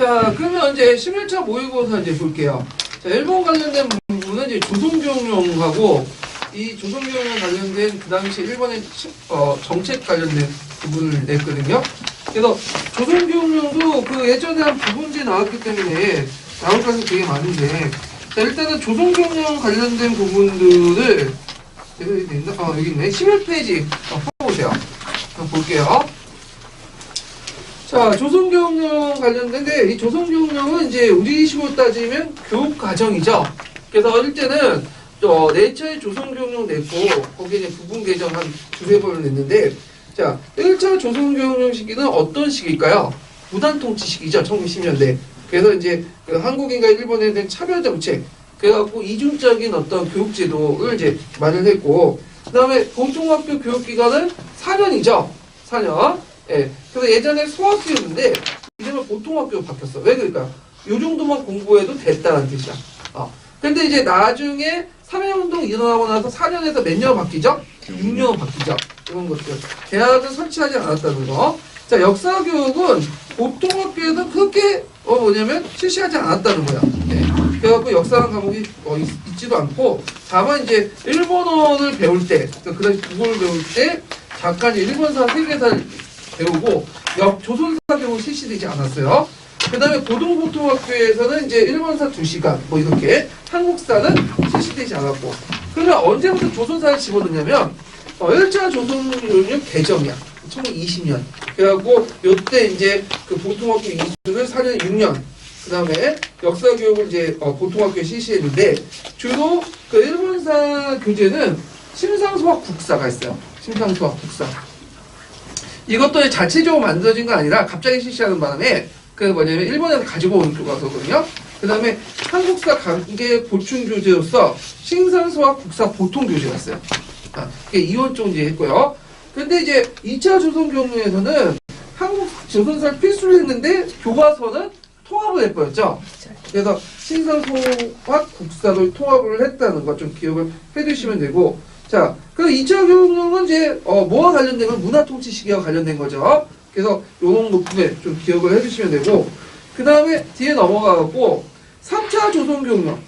자, 그러면 이제 11차 모의고사 이제 볼게요. 자, 1번 관련된 부분은 이제 조선교육령하고 이 조선교육령 관련된 그 당시 일본의 정책 관련된 부분을 냈거든요. 그래서 조선교육령도 그 예전에 한 부분지 나왔기 때문에 나올 가능성이 되게 많은데, 자, 일단은 조선교육령 관련된 부분들을 여기 있네. 11페이지 풀어보세요. 한번 볼게요. 자, 조선교육령 관련된데, 이 조선교육령은 이제 우리식으로 따지면 교육과정이죠. 그래서 어릴 때는 4차의 조선교육령 냈고, 거기에 이제 부분 개정 한 두세 번을 냈는데, 자, 1차 조선교육령 시기는 어떤 시기일까요? 무단통치 시기죠. 1910년대. 그래서 이제 그 한국인과 일본에 대한 차별정책, 그래갖고 이중적인 어떤 교육제도를 이제 말을 했고, 그 다음에 보통학교 교육기간은 4년이죠. 4년. 예. 그래서 예전에 소학교였는데, 이제는 보통학교로 바뀌었어. 왜 그럴까요? 요 정도만 공부해도 됐다는 뜻이야. 근데 이제 나중에 3.1운동 일어나고 나서 4년에서 몇 년 바뀌죠? 6년 바뀌죠. 이런 것들. 대학은 설치하지 않았다는 거. 자, 역사교육은 보통학교에서 그렇게, 실시하지 않았다는 거야. 예. 그래갖고 역사라는 과목이 있지도 않고, 다만 이제 일본어를 배울 때, 그 다음에 국어를 배울 때, 잠깐 일본사, 세계사를 배우고, 조선사 교육은 실시되지 않았어요. 그 다음에 고등보통학교에서는 이제 일본사 2시간, 이렇게, 한국사는 실시되지 않았고, 그러면 언제부터 조선사를 집어넣냐면, 1차 조선교육령 개정이야. 1920년. 그래갖고, 요때 이제 그 보통학교 이수를 4년 6년, 그 다음에 역사교육을 이제 보통학교에 실시했는데, 주로 그 일본사 교재는 심상수학 국사가 있어요. 심상수학 국사. 이것도 자체적으로 만들어진 거 아니라 갑자기 실시하는 바람에 일본에서 가지고 온 교과서거든요. 그 다음에 한국사 관계 보충 교재로서 심상수학 국사 보통 교재가 있어요. 이게 이원종 이제 했고요. 근데 이제 2차 조선교육령에서는 한국 조선사를 필수로 했는데 교과서는 통합을 해버렸죠. 그래서 심상수학 국사를 통합을 했다는 거 좀 기억을 해두시면 되고, 자, 그럼 2차 교육령은 이제 뭐와 관련된 건 문화통치 시기와 관련된 거죠. 그래서 요런 부분에 좀 기억을 해주시면 되고, 그 다음에 뒤에 넘어가고 3차 조선교육령.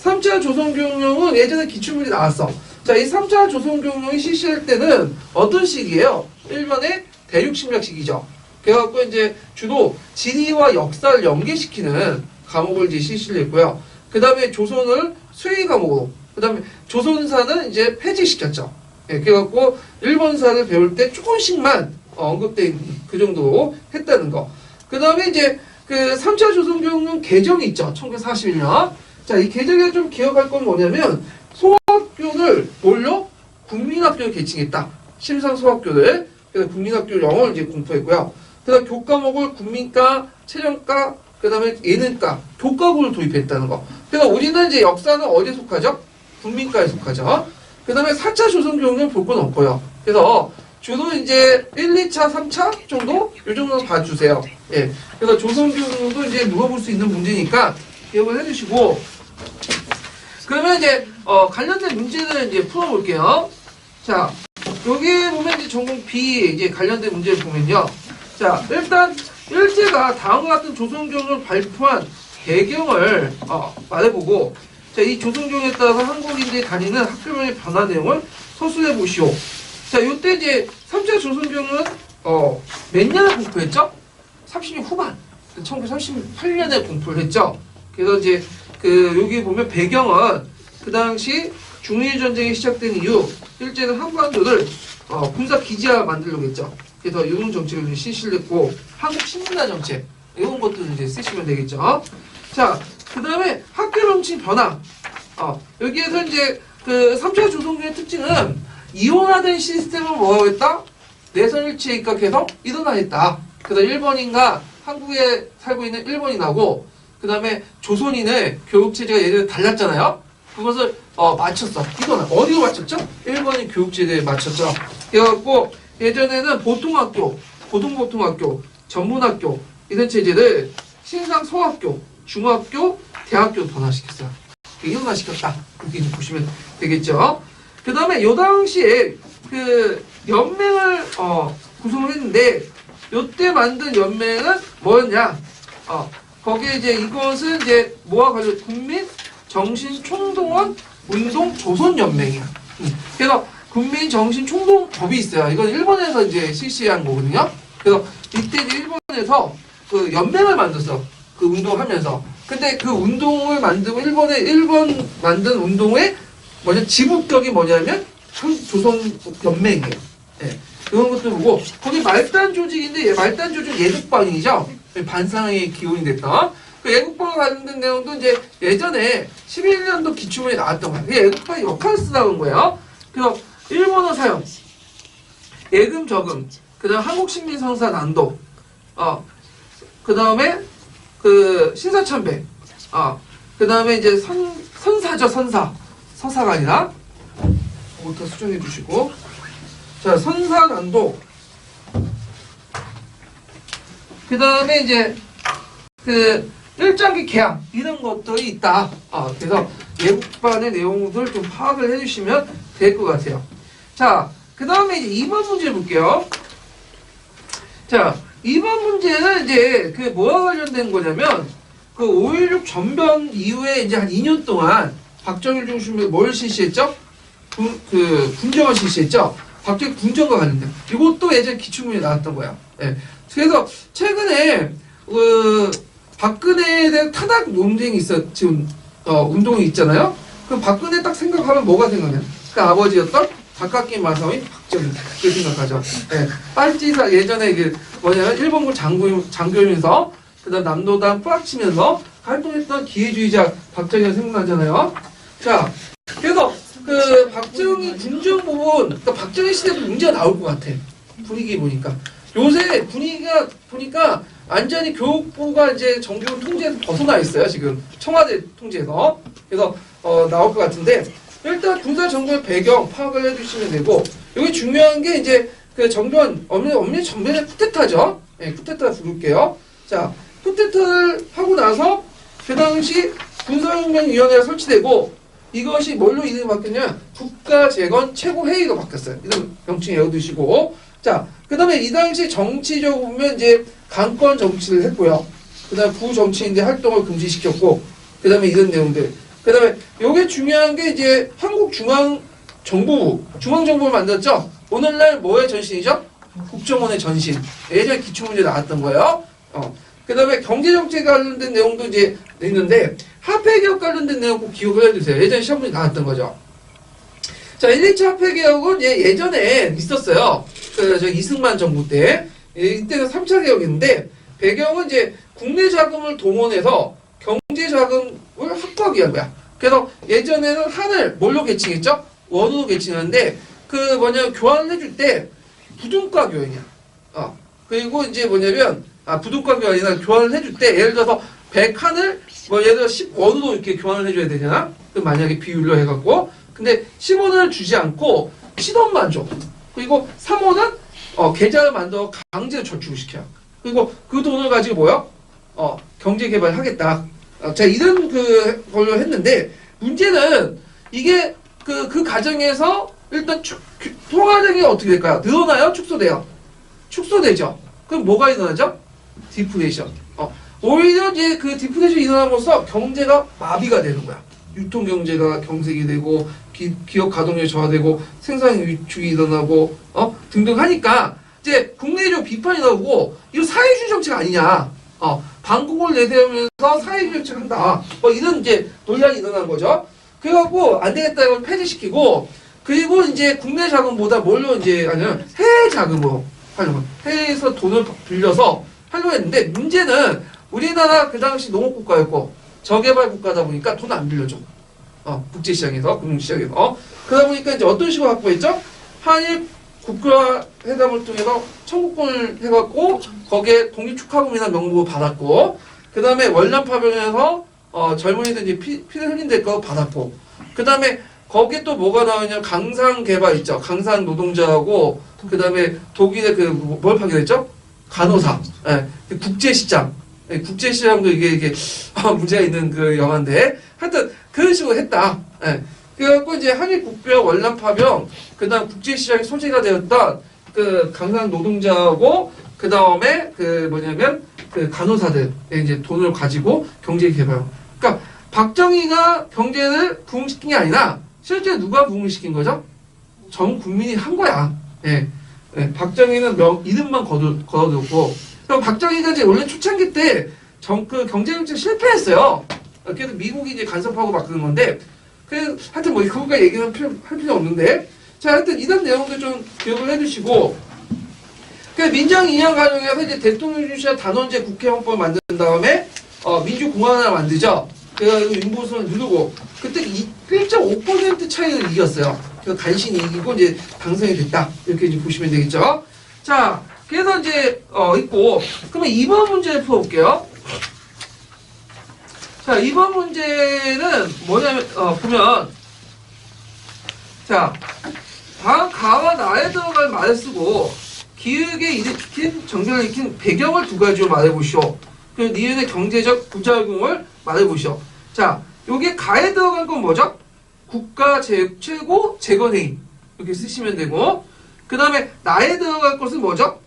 3차 조선교육령은 예전에 기출문이 나왔어. 자, 이 3차 조선교육령이 실시할 때는 어떤 시기예요? 1번의 대륙심리학 시기죠. 그래갖고 이제 주로 지리와 역사를 연계시키는 과목을 이제 실시를 했고요. 그 다음에 조선을 수의 과목으로, 그 다음에 조선사는 이제 폐지시켰죠. 예, 그래갖고 일본사를 배울 때 조금씩만 언급된 그 정도로 했다는 거. 그 다음에 이제 그 3차 조선교육령 개정이 있죠. 1941년. 자, 이 개정에 좀 기억할 건 뭐냐면, 소학교를 뭘로? 국민학교를 개칭했다. 심상소학교를. 그래서 국민학교 영어를 이제 공부했고요. 그 다음 교과목을 국민과, 체령과, 그 다음에 예능과, 교과목을 도입했다는 거. 그래서 우리는 이제 역사는 어디에 속하죠? 국민과에 속하죠. 그 다음에 4차 조선교육령 볼 건 없고요. 그래서 주로 이제 1, 2차, 3차 정도? 요 정도 봐주세요. 예. 그래서 조선교육령도 이제 물어볼 수 있는 문제니까 기억을 해주시고, 그러면 이제, 관련된 문제들을 이제 풀어볼게요. 자, 여기 보면 이제 전공 B 이제 관련된 문제를 보면요. 자, 일단, 일제가 다음과 같은 조선교육을 발표한 배경을, 말해보고, 자, 이 조선교육에 따라서 한국인들이 다니는 학교명의 변화 내용을 서술해 보시오. 자, 요때 이제 3차 조선교육은 몇 년에 공포했죠? 30년 후반. 1938년에 공포를 했죠. 그래서 이제 여기 보면 배경은 그 당시 중일 전쟁이 시작된 이후 일제는 한반도를 군사 기지화 만들려고 했죠. 그래서 이런 정책을 실시를 했고, 한국 신문화 정책 이런 것들을 이제 쓰시면 되겠죠. 자, 그 다음에 학교 정치 변화. 여기에서 이제 그 3차 조선교육의 특징은 이원화된 시스템을 뭐라고 했다? 내선일치에 입각해서 일어나겠다. 그래서 일본인과 한국에 살고 있는 일본인하고 그 다음에 조선인의 교육체제가 예전에 달랐잖아요. 그것을 맞췄어. 이거는 어디로 맞췄죠? 일본인 교육체제에 맞췄죠. 그래갖고 예전에는 보통학교, 고등보통학교, 전문학교 이런 체제를 신상소학교, 중학교, 대학교로 변화시켰어요. 일어나시켰다. 이렇게 보시면 되겠죠. 그 다음에 요 당시에 그 연맹을 구성을 했는데 요때 만든 연맹은 뭐였냐? 거기에 이제 이것은 이제 뭐와 관련 국민 정신 총동원 운동 조선연맹이야. 그래서 국민 정신 총동법이 있어요. 이건 일본에서 이제 실시한 거거든요. 그래서 이때 이제 일본에서 그 연맹을 만들었어. 그 운동하면서. 근데 그 운동을 만들고 일본 만든 운동의 지부격이 뭐냐면 조선연맹이에요. 예. 이런 것도 보고 거기 말단 조직인데 말단 조직 예국방이죠. 반상의 기원이 됐던 그 예국방과 관련된 내용도 이제 예전에 11년도 기출문에 나왔던 거예요. 그게 예국방이 역할을 쓰다온 거예요. 그래서 일본어 사용, 예금 저금, 그다음 한국신민성사 난도, 그 다음에 그 신사참배, 그 다음에 이제 선사죠 서사가 아니라 부터 수정해 주시고, 자 선사난도, 그 다음에 이제 그 일장기 개항 이런 것들이 있다. 그래서 예국반의 내용들 좀 파악을 해주시면 될 것 같아요. 자, 그 다음에 이제 2번 문제 볼게요. 자, 2번 문제는 이제 그 뭐와 관련된 거냐면 그 5.16 전변 이후에 이제 한 2년 동안 박정희 중심으로 뭘 실시했죠? 군정을 실시했죠? 박정희 군정과 관련된. 이것도 예전 기출문에 나왔던 거야. 예. 그래서 최근에 박근혜에 대한 탄압 논쟁이 지금 운동이 있잖아요. 그럼 박근혜 딱 생각하면 뭐가 생각나요? 그 아버지였던 박학기 마사오인 박정희 그 생각하죠. 예. 빨치사 예전에 뭐냐면 일본군 장교면서 그다음 남도당 뿌락치면서 활동했던 기회주의자 박정희가 생각나잖아요. 자, 그래서 그 박정희 군정 부분, 그러니까 박정희 시대도 문제가 나올 것 같아. 분위기 보니까 요새 분위기가 보니까 완전히 교육부가 이제 정규군 통제에서 벗어나 있어요. 지금 청와대 통제에서. 그래서 나올 것 같은데 일단 군사 정부의 배경 파악을 해주시면 되고 여기 중요한 게 이제 그 정변 엄밀히 전면에 쿠데타죠. 네, 쿠데타 부를게요. 자, 쿠데타를 하고 나서 그 당시 군사혁명위원회가 설치되고 이것이 뭘로 이름이 바뀌었냐? 국가재건 최고회의가 바뀌었어요. 이런 명칭 외워두시고. 자, 그 다음에 이 당시 정치적으로 보면 이제 강권 정치를 했고요. 그 다음에 부정치인들 활동을 금지시켰고, 그 다음에 이런 내용들. 그 다음에 요게 중요한 게 이제 한국중앙정부부, 중앙정부를 만들었죠? 오늘날 뭐의 전신이죠? 국정원의 전신. 예전에 기출문제 나왔던 거예요. 그 다음에 경제정책 관련된 내용도 이제 있는데, 화폐개혁 관련된 내용 꼭 기억을 해주세요. 예전에 시험문제 나왔던 거죠. 자, 1, 2차 화폐개혁은 예전에 있었어요. 이승만 정부 때. 이때는 3차 개혁인데, 배경은 이제 국내 자금을 동원해서 경제 자금을 확보하기 위한 거야. 그래서 예전에는 한을 뭘로 계층했죠? 원으로 계층하는데, 교환을 해줄 때 부등가 교환이야. 그리고 이제 부등가 교환이 아니라 교환을 해줄 때, 예를 들어서 100한을 예를 들어 10원으로 이렇게 교환을 해줘야 되잖아? 그럼 만약에 비율로 해갖고. 근데 10원을 주지 않고 10원만 줘. 그리고 3원은 계좌를 만들어 강제로 저축을 시켜요. 그리고 그 돈을 가지고 경제 개발을 하겠다. 자, 이런 걸로 했는데, 문제는 이게 그 과정에서 일단 통화량이 어떻게 될까요? 늘어나요? 축소돼요? 축소되죠. 그럼 뭐가 일어나죠? 디플레이션. 오히려 이제 그 디플레이션이 일어남으로써 경제가 마비가 되는 거야. 유통경제가 경색이 되고, 기업 가동률이 저하되고, 생산 위축이 일어나고, 등등 하니까, 이제 국내적으로 비판이 나오고, 이거 사회주의 정책 아니냐. 방공을 내세우면서 사회주의 정책 한다. 이런 이제 논란이 일어난 거죠. 그래갖고, 안 되겠다, 이걸 폐지시키고, 그리고 이제 국내 자금보다 뭘로 이제 하냐면, 해외 자금으로 하려고. 해외에서 돈을 빌려서 하려고 했는데, 문제는 우리나라 그 당시 농업국가였고, 저개발 국가다 보니까 돈 안 빌려줘. 국제시장에서, 금융시장에서. 그러다 보니까 이제 어떤 식으로 확보했죠? 한일 국가 회담을 통해서 청구권을 해갖고, 거기에 독립축하금이나 명목을 받았고, 그 다음에 월남 파병에서, 젊은이들 이제 피를 흘린 거 받았고, 그 다음에 거기에 또 뭐가 나오냐, 강상 개발 있죠. 강산 노동자하고, 그 다음에 독일의 뭘 파견했죠? 간호사. 예, 국제시장. 국제시장도 이게 문제가 있는 영화인데, 하여튼, 그런 식으로 했다. 예. 그래갖고 이제 한일국병, 월남파병, 그 다음 국제시장이 소재가 되었던 강산 노동자하고, 그 다음에 그 뭐냐면 그 간호사들 이제 돈을 가지고 경제 개발. 그러니까 박정희가 경제를 부흥시킨 게 아니라 실제 누가 부흥시킨 거죠? 전 국민이 한 거야. 예. 예. 박정희는 이름만 거둬두고. 그럼 박정희가 이제 원래 초창기 때 그 경제 정책 실패했어요. 그래서 미국이 이제 간섭하고 막 그런 건데. 하여튼 뭐 그거가 얘기는 할 필요 없는데. 자, 하여튼 이런 내용도 좀 기억을 해두시고. 민정 2년 과정에서 이제 대통령 주시와 단원제 국회헌법을 만든 다음에 민주공화당을 만들죠. 그래가지고 윤보선을 누르고 그때 1.5% 차이를 이겼어요. 그래서 간신히 이기고 이제 당선이 됐다. 이렇게 이제 보시면 되겠죠. 자, 그래서 이제 있고 그러면 2번 문제를 풀어볼게요. 자, 2번 문제는 뭐냐면 보면 자, 다음 가와 나에 들어갈 말을 쓰고 기획에 일으킨 정쟁을 일으킨 배경을 두 가지로 말해보시오. 그리고 니은의 경제적 부작용을 말해보시오. 자, 요게 가에 들어간 건 뭐죠? 국가 최고 재건회의 이렇게 쓰시면 되고, 그 다음에 나에 들어갈 것은 뭐죠?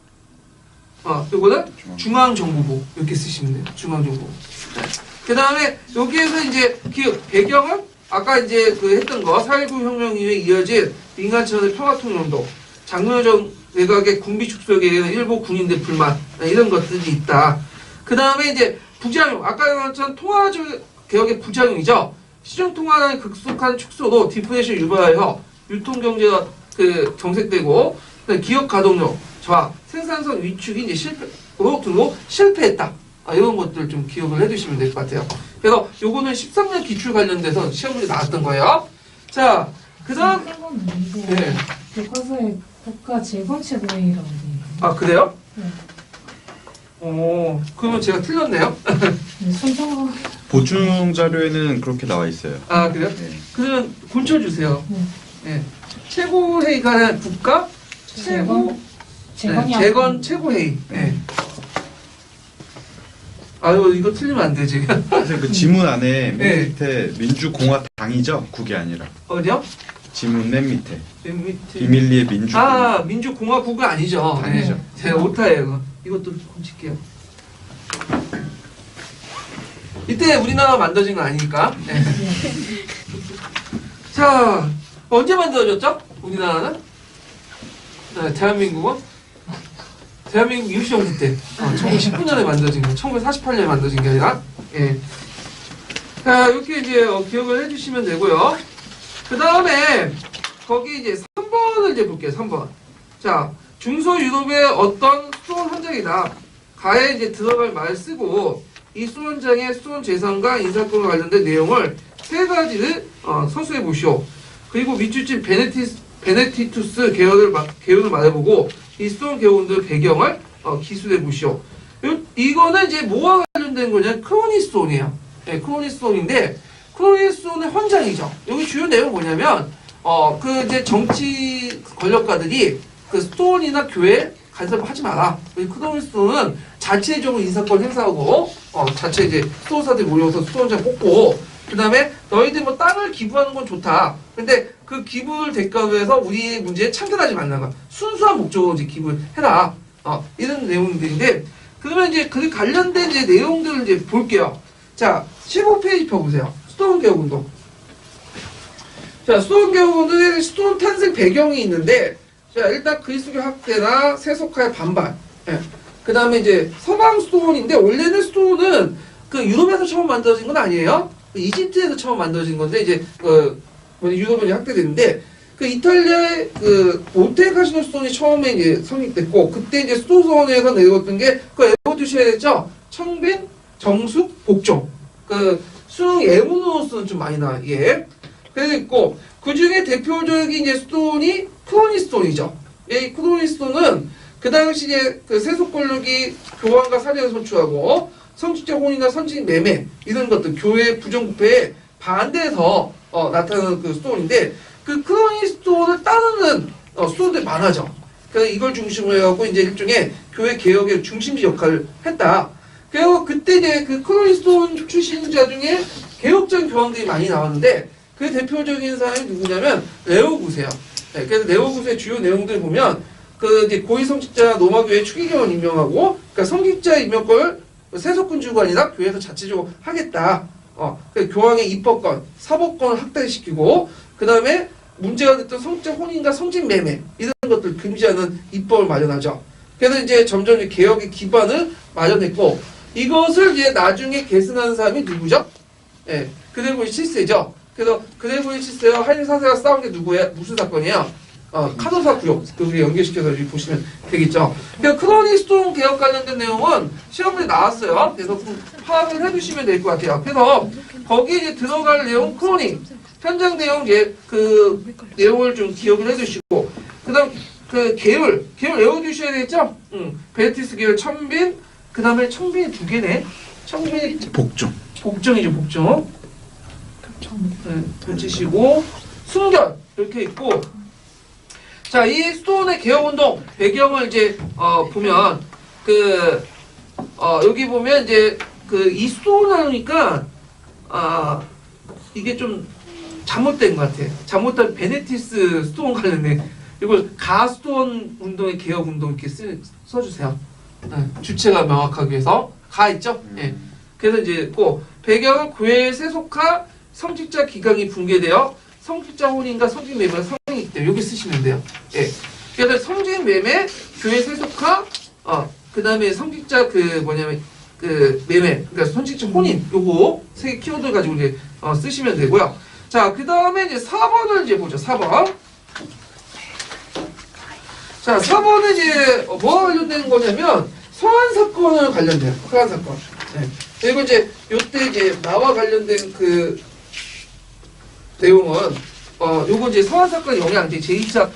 요거는 중앙정부부 이렇게 쓰시면 돼요. 중앙정부부. 그 다음에 여기에서 이제 배경은 아까 이제 그 했던 거 4.19 혁명 이후에 이어진 민간천의 평화통일운동, 장려정 내각의 군비 축소에 의한 일부 군인들 불만 이런 것들이 있다. 그 다음에 이제 부작용 아까 말했던 통화 개혁의 부작용이죠. 시중통화량의 급속한 축소로 디플레이션 유발하여 유통경제가 그 경색되고 기업 가동력 저하 생산성 위축이 이제 실패했다. 이런 것들 좀 기억을 해두시면 될 것 같아요. 그래서 요거는 13년 기출 관련돼서 시험 문제 나왔던 거예요. 자, 그 다음 네. 교과서에 국가 재건체회의라고 돼요. 아, 그래요? 네. 그러면 제가 틀렸네요. 네, 선서 보충 자료에는 그렇게 나와 있어요. 아, 그래요? 네. 그러면 고쳐주세요. 네. 네. 최고회의가 국가 재건 최고회의. 네. 아유, 이거 틀리면 안 돼, 지금. 그래서 그 지문 안에 맨 네. 밑에 민주공화당이죠? 국이 아니라. 어디요? 지문 맨 밑에. 맨 밑에. 비밀리에 민주. 민주공화국은 아니죠. 아니죠. 네. 제가 오타예요. 이것도 훔칠게요. 이때 우리나라가 만들어진 건 아니니까. 네. 자, 언제 만들어졌죠? 우리나라는? 네, 대한민국은? 대한민국 임시정부 때 1919년에 만들어진 거예요. 1948년에 만들어진 게 아니라. 예. 자, 이렇게 이제 기억을 해주시면 되고요. 그 다음에 거기 이제 3번을 이제 볼게요. 3번. 자, 중소유럽의 어떤 수원 현장이다. 가에 이제 들어갈 말을 쓰고 이 수원장의 수원 재산과 인사권과 관련된 내용을 세 가지를 서술해 보시오. 그리고 밑줄집 베네티투스 개헌을 말해보고 이 수원 개헌들 배경을 기술해 보시오. 이거는 이제 뭐와 관련된 거냐? 크로니스톤이에요. 네, 크로니스톤인데 크로니스톤의 헌장이죠. 여기 주요 내용은 뭐냐면 그 이제 정치 권력가들이 그 스톤이나 교회 간섭을 하지 마라. 크로니스톤은 자체적으로 인사권 행사하고 자체 이제 수도사들이 모여서 수도원장 뽑고 그 다음에 너희들 뭐 땅을 기부하는 건 좋다. 근데 그 기부를 대가로 해서 우리 문제에 참견하지 말라는 거야. 순수한 목적으로 이제 기부를 해라. 이런 내용들인데 그러면 이제 그 관련된 이제 내용들을 이제 볼게요. 자, 15페이지 펴보세요. 수도원 개혁운동. 자, 수도원 개혁운동의 수도원 탄생 배경이 있는데 자, 일단 그리스교 학대나 세속화의 반발. 예. 그 다음에 이제 서방 수도원인데 원래는 수도원은 그 유럽에서 처음 만들어진 건 아니에요. 이집트에서 처음 만들어진 건데 이제 유럽은 학대됐는데 그 이탈리아의 그 몬테카시노 수도원이 처음에 이제 성립됐고 그때 이제 수도원에서 내려왔던 게 그 외워두셔야 되죠. 청빈, 정숙, 복종. 그 수능 예문으로서는 좀 많이 나와 예. 그래서 있고 그 중에 대표적인 이제 수도원이 크로니스톤이죠. 이 크로니스톤은 그 당시에 그 세속 권력이 교황과 사제를 선출하고 성직자 혼인이나 선진 매매 이런 것들 교회 부정부패에 반대해서 나타나는 그 수도원인데 그 크로니스톤을 따르는 수도원들이 많아져. 그래서 이걸 중심으로 해갖고 이제 일종의 교회 개혁의 중심지 역할을 했다. 그리고 그때 이제 그 크로니스톤 출신자 중에 개혁적인 교황들이 많이 나왔는데 그 대표적인 사람이 누구냐면 레오 9세요. 네, 그래서 레오 9세 주요 내용들 보면 그 이제 고위 성직자 노마교회 추기경을 임명하고, 그러니까 성직자 임명권을 세속군 주가 아니라 교회에서 자체적으로 하겠다. 그 교황의 입법권, 사법권을 확대시키고, 그 다음에 문제가 됐던 성직자 혼인과 성직 매매 이런 것들 금지하는 입법을 마련하죠. 그래서 이제 점점 이제 개혁의 기반을 마련했고, 이것을 이제 나중에 계승하는 사람이 누구죠? 예, 그레고리 7세죠. 그래서 그레고리 7세와 하임 4세가 싸운 게 누구예요? 무슨 사건이에요? 카도사 구역, 그걸 연결시켜서 여기 보시면 되겠죠. 그래서 크로니 스톤 개혁 관련된 내용은 시험에 나왔어요. 그래서 파악을 해두시면 될 것 같아요. 그래서 거기에 이제 들어갈 내용 크로니, 현장 내용 그 내용을 좀 기억을 해두시고, 그다음 그 계율 외워두셔야 되겠죠. 베티스 계율 천빈, 그다음에 천빈이 두 개네. 천빈이 복종이죠, 복종. 네, 붙이시고 순결 이렇게 있고. 자, 이 스톤의 개혁운동 배경을 이제 보면 여기 보면 이제 이 스톤 하니까 이게 좀 잘못된 것 같아. 잘못된 베네티스 스톤 관련된 이걸 가스톤 운동의 개혁운동 이렇게 써주세요. 네, 주체가 명확하기 위해서 가 있죠. 예. 그래서 이제 배경은 교회의 세속화 성직자 기강이 붕괴되어 성직자 혼인과 성직 매매가 성행이 있대요. 여기 쓰시면 돼요. 예. 그래서 성직 매매, 교회 세속화, 그 다음에 성직자 매매, 그러니까 성직자 혼인, 요거 세 개 키워드 가지고 이제 쓰시면 되고요. 자, 그 다음에 이제 4번을 이제 보죠. 4번. 자, 4번은 이제 뭐와 관련된 거냐면 서한 사건을 관련돼요. 서한 사건. 네. 그리고 이제 요때 이제 나와 관련된 그 내용은 요거 이제 서한 사건 영향 이제 제2차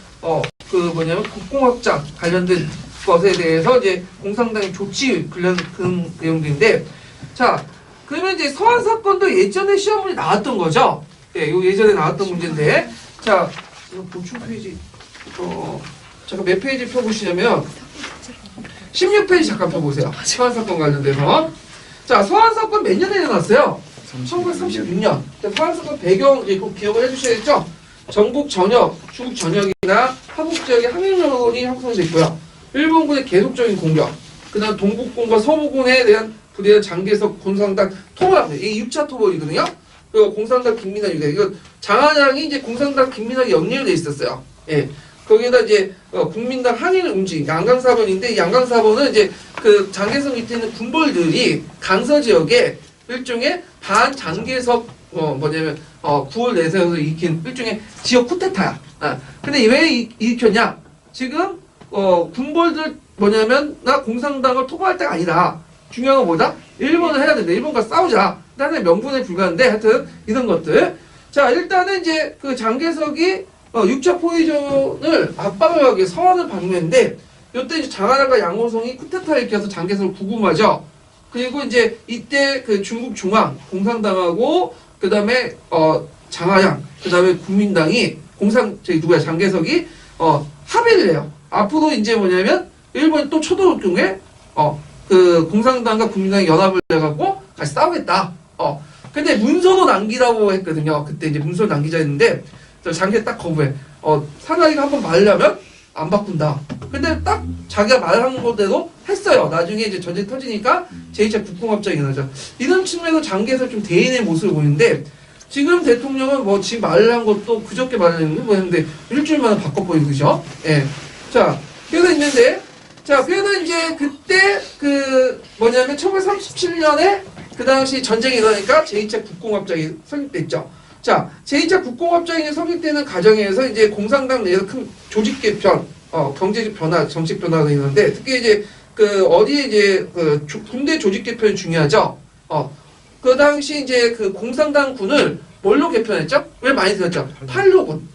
국공확장 관련된 것에 대해서 이제 공산당의 조치 관련 그 내용들인데, 자, 그러면 이제 서한 사건도 예전에 시험문이 나왔던 거죠. 예, 요 예전에 나왔던 문제인데, 자, 이거 보충 페이지 잠깐 몇 페이지 펴보시냐면 16페이지 잠깐 펴보세요. 서한 사건 관련돼서. 자, 서한 사건 몇 년에 일어났어요? 1936년. 서한 사건 배경 이제 꼭 기억을 해주셔야겠죠? 전국 전역, 중국 전역이나 한국 지역의 항일론이 형성됐고요. 일본군의 계속적인 공격, 그다음 동북군과 서부군에 대한 부대한 장개석 공산당 토벌합니다. 이게 6차 토벌이거든요. 그리고 공산당 김민하 유대. 이거 장한양이 이제 공산당 김민하에 연루돼 있었어요. 예. 거기에다 이제 국민당 항일 움직 양강사번인데, 양강사번은 이제 그 장개석 밑에 있는 군벌들이 강서 지역에 일종의 반장개석 뭐냐면 9월 내세워서 일으킨 일종의 지역 쿠데타야. 근데 왜 일으켰냐? 지금 군벌들 뭐냐면 나 공산당을 토벌할 때가 아니다. 중요한 건 뭐다? 일본을 해야 된다. 일본과 싸우자. 나는 명분에 불과한데 하여튼 이런 것들. 자, 일단은 이제 그 장개석이 6차 포위전을 압박을 하기 위해 서한을 방문했는데, 이때 이제 장하란과 양호성이 쿠데타를 일으켜서 장개석을 구금하죠. 그리고 이제 이때 그 중국 중앙 공산당하고 그 다음에 장하양, 그 다음에 국민당이 장개석이 합의를 해요. 앞으로 이제 뭐냐면 일본이 또 쳐들어올 경우에 그 공산당과 국민당이 연합을 해갖고 같이 싸우겠다. 근데 문서도 남기라고 했거든요. 그때 이제 문서를 남기자 했는데 장개 딱 거부해. 사나이가 한번 말하려면 안 바꾼다. 근데 딱 자기가 말한 거대로 했어요. 나중에 이제 전쟁 터지니까 제2차 국공합작이 일어나죠. 이런 측면에서 장개에서 좀 대인의 모습을 보이는데, 지금 대통령은 뭐 지금 말을 한 것도 그저께 말을 했는데 뭐 했는데 일주일 만에 바꿔버리고 그죠? 예. 자, 그래서 있는데, 자, 그래서 이제 그때 그 뭐냐면 1937년에 그 당시 전쟁이 일어나니까 제2차 국공합작이 설립됐죠. 자, 제2차 국공합작이 설립되는 과정에서 이제 공산당 내에서 큰 조직 개편, 경제적 변화, 정책 변화가 있는데, 특히 이제 어디에 이제 군대 조직 개편이 중요하죠. 그 당시 이제 그 공산당 군을 뭘로 개편했죠? 왜 많이 들었죠? 팔로군.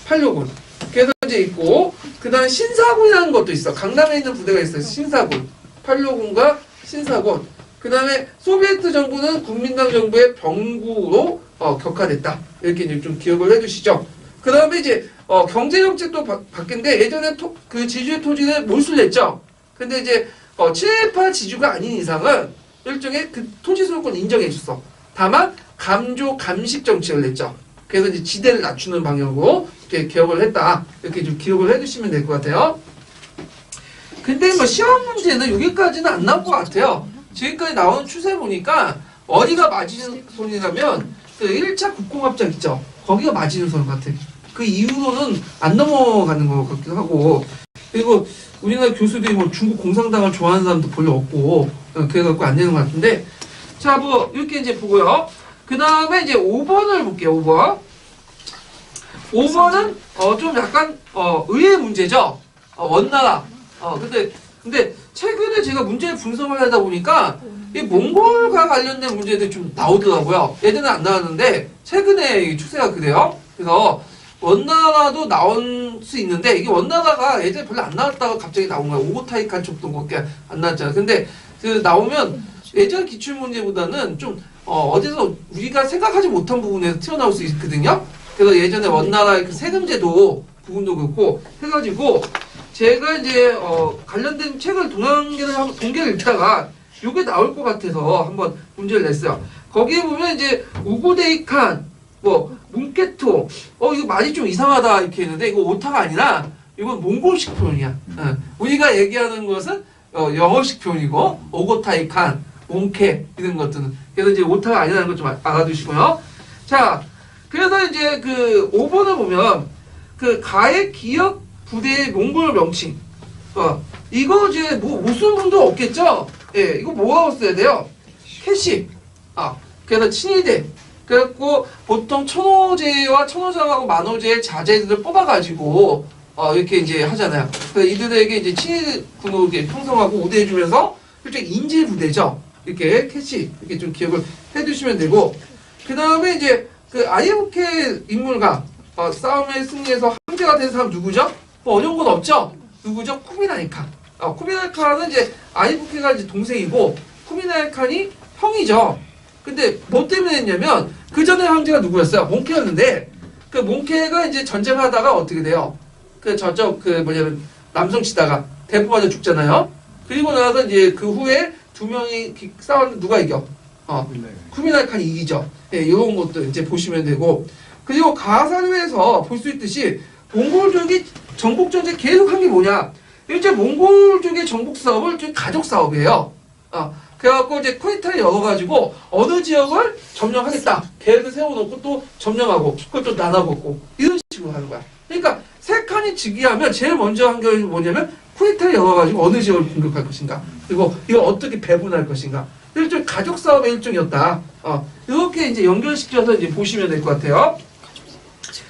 팔로군. 그래서 이제 있고, 그 다음에 신사군이라는 것도 있어. 강남에 있는 부대가 있어요. 신사군. 팔로군과 신사군. 그 다음에 소비에트 정부는 국민당 정부의 병구로 격화됐다. 이렇게 이제 좀 기억을 해두시죠. 그 다음에 이제 경제정책도 바뀐데, 예전에 그 지주의 토지를 몰수했죠. 근데 이제 친일파 지주가 아닌 이상은 일종의 그 토지 소유권 인정해줬어. 다만 감조 감식 정책을 냈죠. 그래서 이제 지대를 낮추는 방향으로 이렇게 개혁을 했다. 이렇게 좀 기억을 해두시면 될 것 같아요. 근데 뭐 시험 문제는 여기까지는 안 나올 것 같아요. 지금까지 나오는 추세 보니까 어디가 맞이는 손이라면 그 1차 국공합작 있죠. 거기가 맞이는 손 같아. 그 이후로는 안 넘어가는 것 같기도 하고. 그리고 우리나라 교수들이 뭐 중국 공산당을 좋아하는 사람도 별로 없고 그래갖고 안 되는 것 같은데. 자, 뭐 이렇게 이제 보고요. 그 다음에 이제 5번을 볼게요. 5번. 5번은 좀 약간 의외의 문제죠. 원나라. 근데 최근에 제가 문제 분석을 하다 보니까 이 몽골과 관련된 문제들이 좀 나오더라고요. 예전에 안 나왔는데 최근에 이 추세가 그래요. 그래서 원나라도 나올 수 있는데 이게 원나라가 예전에 별로 안 나왔다가 갑자기 나온 거야. 오고타이칸 쪽동밖에 안 나왔잖아. 근데 그 나오면 예전 기출 문제보다는 좀 어디서 우리가 생각하지 못한 부분에서 튀어나올 수 있거든요. 그래서 예전에 원나라의 그 세금제도 부분도 그렇고 해가지고 제가 이제 관련된 책을 동계를 읽다가 요게 나올 것 같아서 한번 문제를 냈어요. 거기에 보면 이제 우고데이칸, 뭐 뭉케토, 이거 말이 좀 이상하다 이렇게 했는데 이거 오타가 아니라 이건 몽골식 표현이야. 우리가 얘기하는 것은 영어식 표현이고 오고타이칸, 몽케 이런 것들은 그래서 이제 오타가 아니라는 것 좀 알아두시고요. 자, 그래서 이제 그 5번을 보면 그 가해 기억 부대의 몽골 명칭. 이거 이제 못 쓰는 분도 없겠죠? 예, 이거 뭐라고 써야 돼요? 캐시. 그래서 친위대. 그래갖고 보통 천호제와 천호장하고 만호제의 자제들을 뽑아가지고 이렇게 이제 하잖아요. 그래서 이들에게 이제 친위군으로 이렇게 형성하고 우대해주면서 일종의 인질 부대죠. 이렇게 캐시 이렇게 좀 기억을 해두시면 되고 그 다음에 이제 그 아이에부케 인물과 싸움의 승리에서 황제가 된 사람 누구죠? 뭐 어려운 건 없죠? 누구죠? 쿠비나이 칸. 쿠비나이 칸은 이제 아이부케가 이제 동생이고 쿠비나이 칸이 형이죠. 근데 뭐 때문에 했냐면 그 전에 황제가 누구였어요? 몽케였는데 그 몽케가 이제 전쟁하다가 어떻게 돼요? 뭐냐면 남성 치다가 대포 맞아 죽잖아요. 그리고 나서 이제 그 후에 두 명이 싸웠는데 누가 이겨? 쿠비나이 칸이 이기죠. 예, 이런 것도 이제 보시면 되고 그리고 가사료에서 볼 수 있듯이 몽골족이 정복 전쟁 계속 한 게 뭐냐? 이제 몽골족의 정복 사업을 좀 가족 사업이에요. 그래갖고 이제 코이타를 열어가지고 어느 지역을 점령하겠다. 계획을 세워놓고 또 점령하고 그걸 또 나눠먹고 이런 식으로 하는 거야. 그러니까 세 칸이 즉위하면 제일 먼저 한 게 뭐냐면 코이타를 열어가지고 어느 지역을 공격할 것인가. 그리고 이걸 어떻게 배분할 것인가. 일종 가족 사업의 일종이었다. 이렇게 이제 연결시켜서 이제 보시면 될 것 같아요.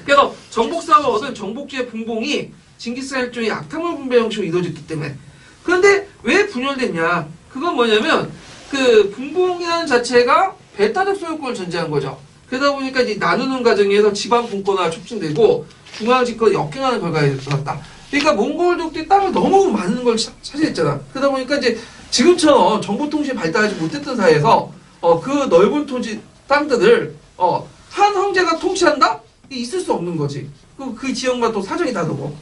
그래서 정복 사업을 얻은 정복주의 분봉이 징기스칸 일종의 약탈물 분배 형식으로 이루어졌기 때문에. 그런데 왜 분열됐냐? 그건 뭐냐면 그 분봉이라는 자체가 배타적 소유권을 전제한 거죠. 그러다 보니까 이제 나누는 과정에서 지방 분권화가 촉진되고 중앙 집권이 역행하는 결과가 일어났다. 그러니까 몽골족들이 땅을 너무 많은 걸 차지했잖아. 그러다 보니까 이제 지금처럼 정보통신이 발달하지 못했던 사회에서 그 넓은 토지 땅들을 한 황제가 통치한다? 있을 수 없는 거지. 그 지역만 또 사정이 다르고.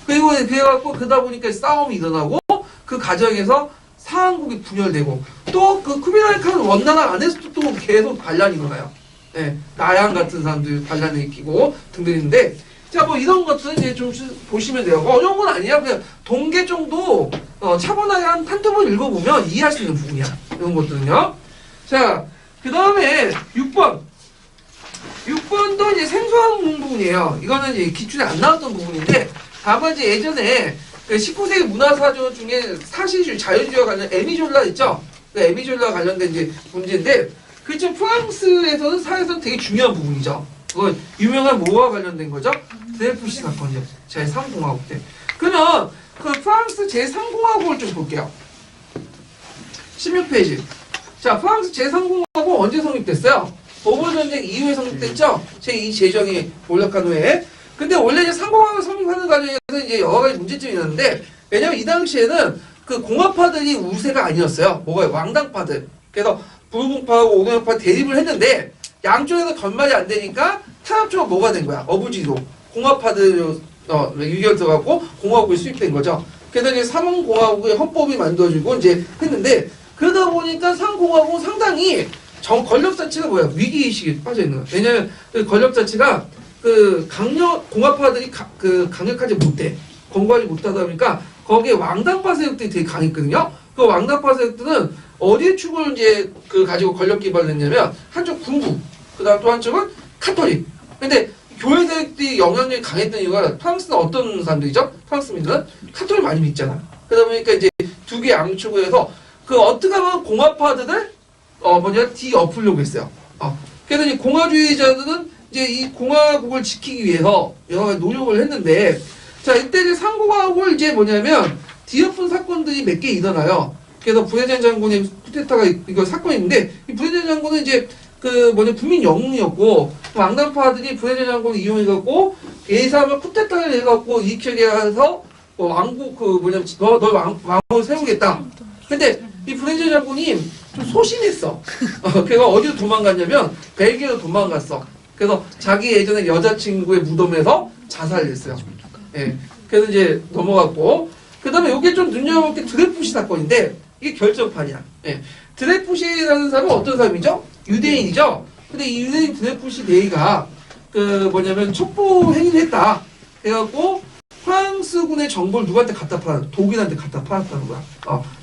그리고 그래갖고 그러다 보니까 싸움이 일어나고 그 과정에서 상한국이 분열되고 또 그 쿠비나이 칸 원나라 안에서도 또 계속 반란이 일어나요. 예, 나양 같은 사람들 반란을 일으키고 등등 있는데 자, 뭐 이런 것들은 이제 좀 보시면 돼요. 어려운 건 아니야. 그냥 동계 정도 차분하게 한 한두 번 읽어보면 이해할 수 있는 부분이야. 이런 것들은요. 자, 그 다음에 6번. 6번도 이제 생소한 부분이에요. 이거는 이제 기출에 안 나왔던 부분인데 다만 이제 예전에 그 19세기 문화사조 중에 사실주의, 자유주의와 관련 에미졸라 있죠? 그 에미졸라 관련된 이제 문제인데 그렇죠. 프랑스에서는 사회에서는 되게 중요한 부분이죠. 그건 유명한 뭐와 관련된 거죠? 드레푸시 사건이죠. 제3공화국 때. 그러면 그 프랑스 제3공화국을 좀 볼게요. 16페이지. 자, 프랑스 제3공화국 언제 성립됐어요? 보궐전쟁 이후에 성립됐죠? 제2 제정이 몰락한 후에. 근데 원래 이제 상공화국을 성립하는 과정에서 이제 여러 가지 문제점이 있는데, 왜냐면 이 당시에는 그 공화파들이 우세가 아니었어요. 뭐가요? 왕당파들. 그래서 불공파하고 오공파 대립을 했는데, 양쪽에서 견말이 안 되니까 타협적으로 뭐가 된 거야? 어부지로. 공화파들 유결 들어가고 공화국이 수립된 거죠. 그래서 이제 삼공화국의 헌법이 만들어지고 이제 했는데, 그러다 보니까 상공화국은 상당히 권력 자체가 뭐야? 위기의식에 빠져있는 거야. 왜냐면 그 권력 자체가 그 공화파들이 강력하지 못해. 권고하지 못하다 보니까 거기에 왕당파 세력들이 되게 강했거든요. 그 왕당파 세력들은 어디에 축을 이제 그 가지고 권력 기반을 했냐면 한쪽 군부, 그다음 또 한쪽은 카톨릭. 근데 교회 세력들이 영향력이 강했던 이유가 프랑스는 어떤 사람들이죠? 프랑스민들은 카톨릭 많이 믿잖아. 그러다 보니까 이제 두 개 양축을 해서 그 어떻게 하면 공화파들을 뒤엎으려고 했어요. 그래서 이 공화주의자들은 이제 이 공화국을 지키기 위해서 여러 가지 노력을 했는데, 자, 이때 이제 상공화국을 이제 뒤엎은 사건들이 몇 개 일어나요. 그래서 부에젠 장군의 쿠데타가 이거 사건인데, 이 부에젠 장군은 이제 국민 영웅이었고, 왕당파들이 부에젠 장군을 이용해갖고, 예사함을 쿠데타를 해갖고, 일으키게 해서, 왕국, 널 왕을 세우겠다. 근데 이 부에젠 장군이 좀 소심했어. 걔가 어디로 도망갔냐면, 벨기에로 도망갔어. 그래서 자기 예전에 여자친구의 무덤에서 자살을 했어요. 예. 그래서 이제 넘어갔고, 그 다음에 이게 좀 눈여겨볼 게 드레푸시 사건인데, 이게 결정판이야. 예. 드레푸시라는 사람은 어떤 사람이죠? 유대인이죠? 근데 이 유대인 드레푸시 대위가, 첩보 행위를 했다. 그래갖고, 프랑스군의 정보를 누구한테 갖다 팔았다? 독일한테 갖다 팔았다는 거야.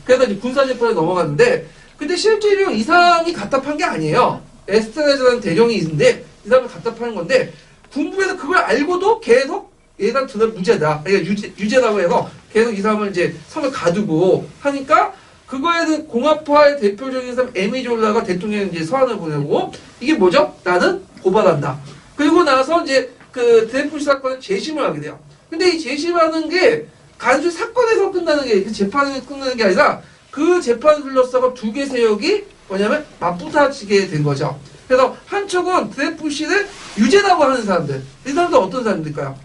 그래서 이제 군사재판에 넘어갔는데, 근데 실제로 이 사람이 갖다 판 게 아니에요. 에스트레즈라는 대령이 있는데, 이 사람을 갖다 파는 건데, 군부에서 그걸 알고도 계속 얘가 무죄다. 그러니까 유죄라고 해서 계속 이 사람을 이제 선을 가두고 하니까, 그거에 대해 공화파의 대표적인 사람 에미졸라가 대통령 이제 서한을 보내고, 이게 뭐죠? 나는 고발한다. 그리고 나서 이제 드레푸시 사건을 재심을 하게 돼요. 근데 이 재심하는 게 간단히 사건에서 끝나는 게, 그 재판에서 끝나는 게 아니라, 그 재판을 둘러싸고 두 개 세력이 맞붙어지게 된 거죠. 그래서 한쪽은 드레푸시를 유죄라고 하는 사람들. 이 사람들은 어떤 사람들일까요?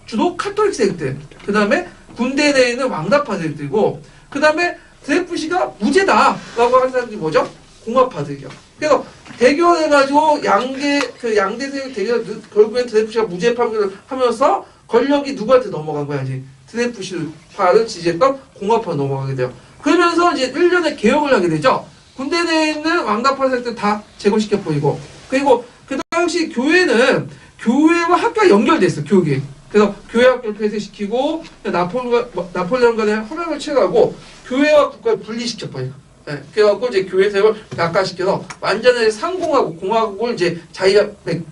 주로 카톨릭 세력들. 그 다음에 군대 내에 있는 왕당파 세력들이고, 그 다음에 드레푸시가 무죄다라고 하는 사람들이 뭐죠? 공화파들이요. 그래서 대결해가지고 양대 세력 대결, 결국엔 드레푸시가 무죄 판결을 하면서 권력이 누구한테 넘어간 거야, 이제. 드레푸시파를 지지했던 공화파로 넘어가게 돼요. 그러면서 이제 1년에 개혁을 하게 되죠. 군대 내에 있는 왕당파 세력들 다 제거시켜 버리고, 그리고 그 당시 교회는 교회와 학교가 연결됐어, 교육이. 그래서 교회 학교를 폐쇄시키고, 나폴레옹 간에 허락을 취하고, 교회와 국가를 분리시켜 버리고, 예, 그래갖고 이제 교회 세력을 약화시켜서 완전히 상공하고 공화국을 이제 자리잡게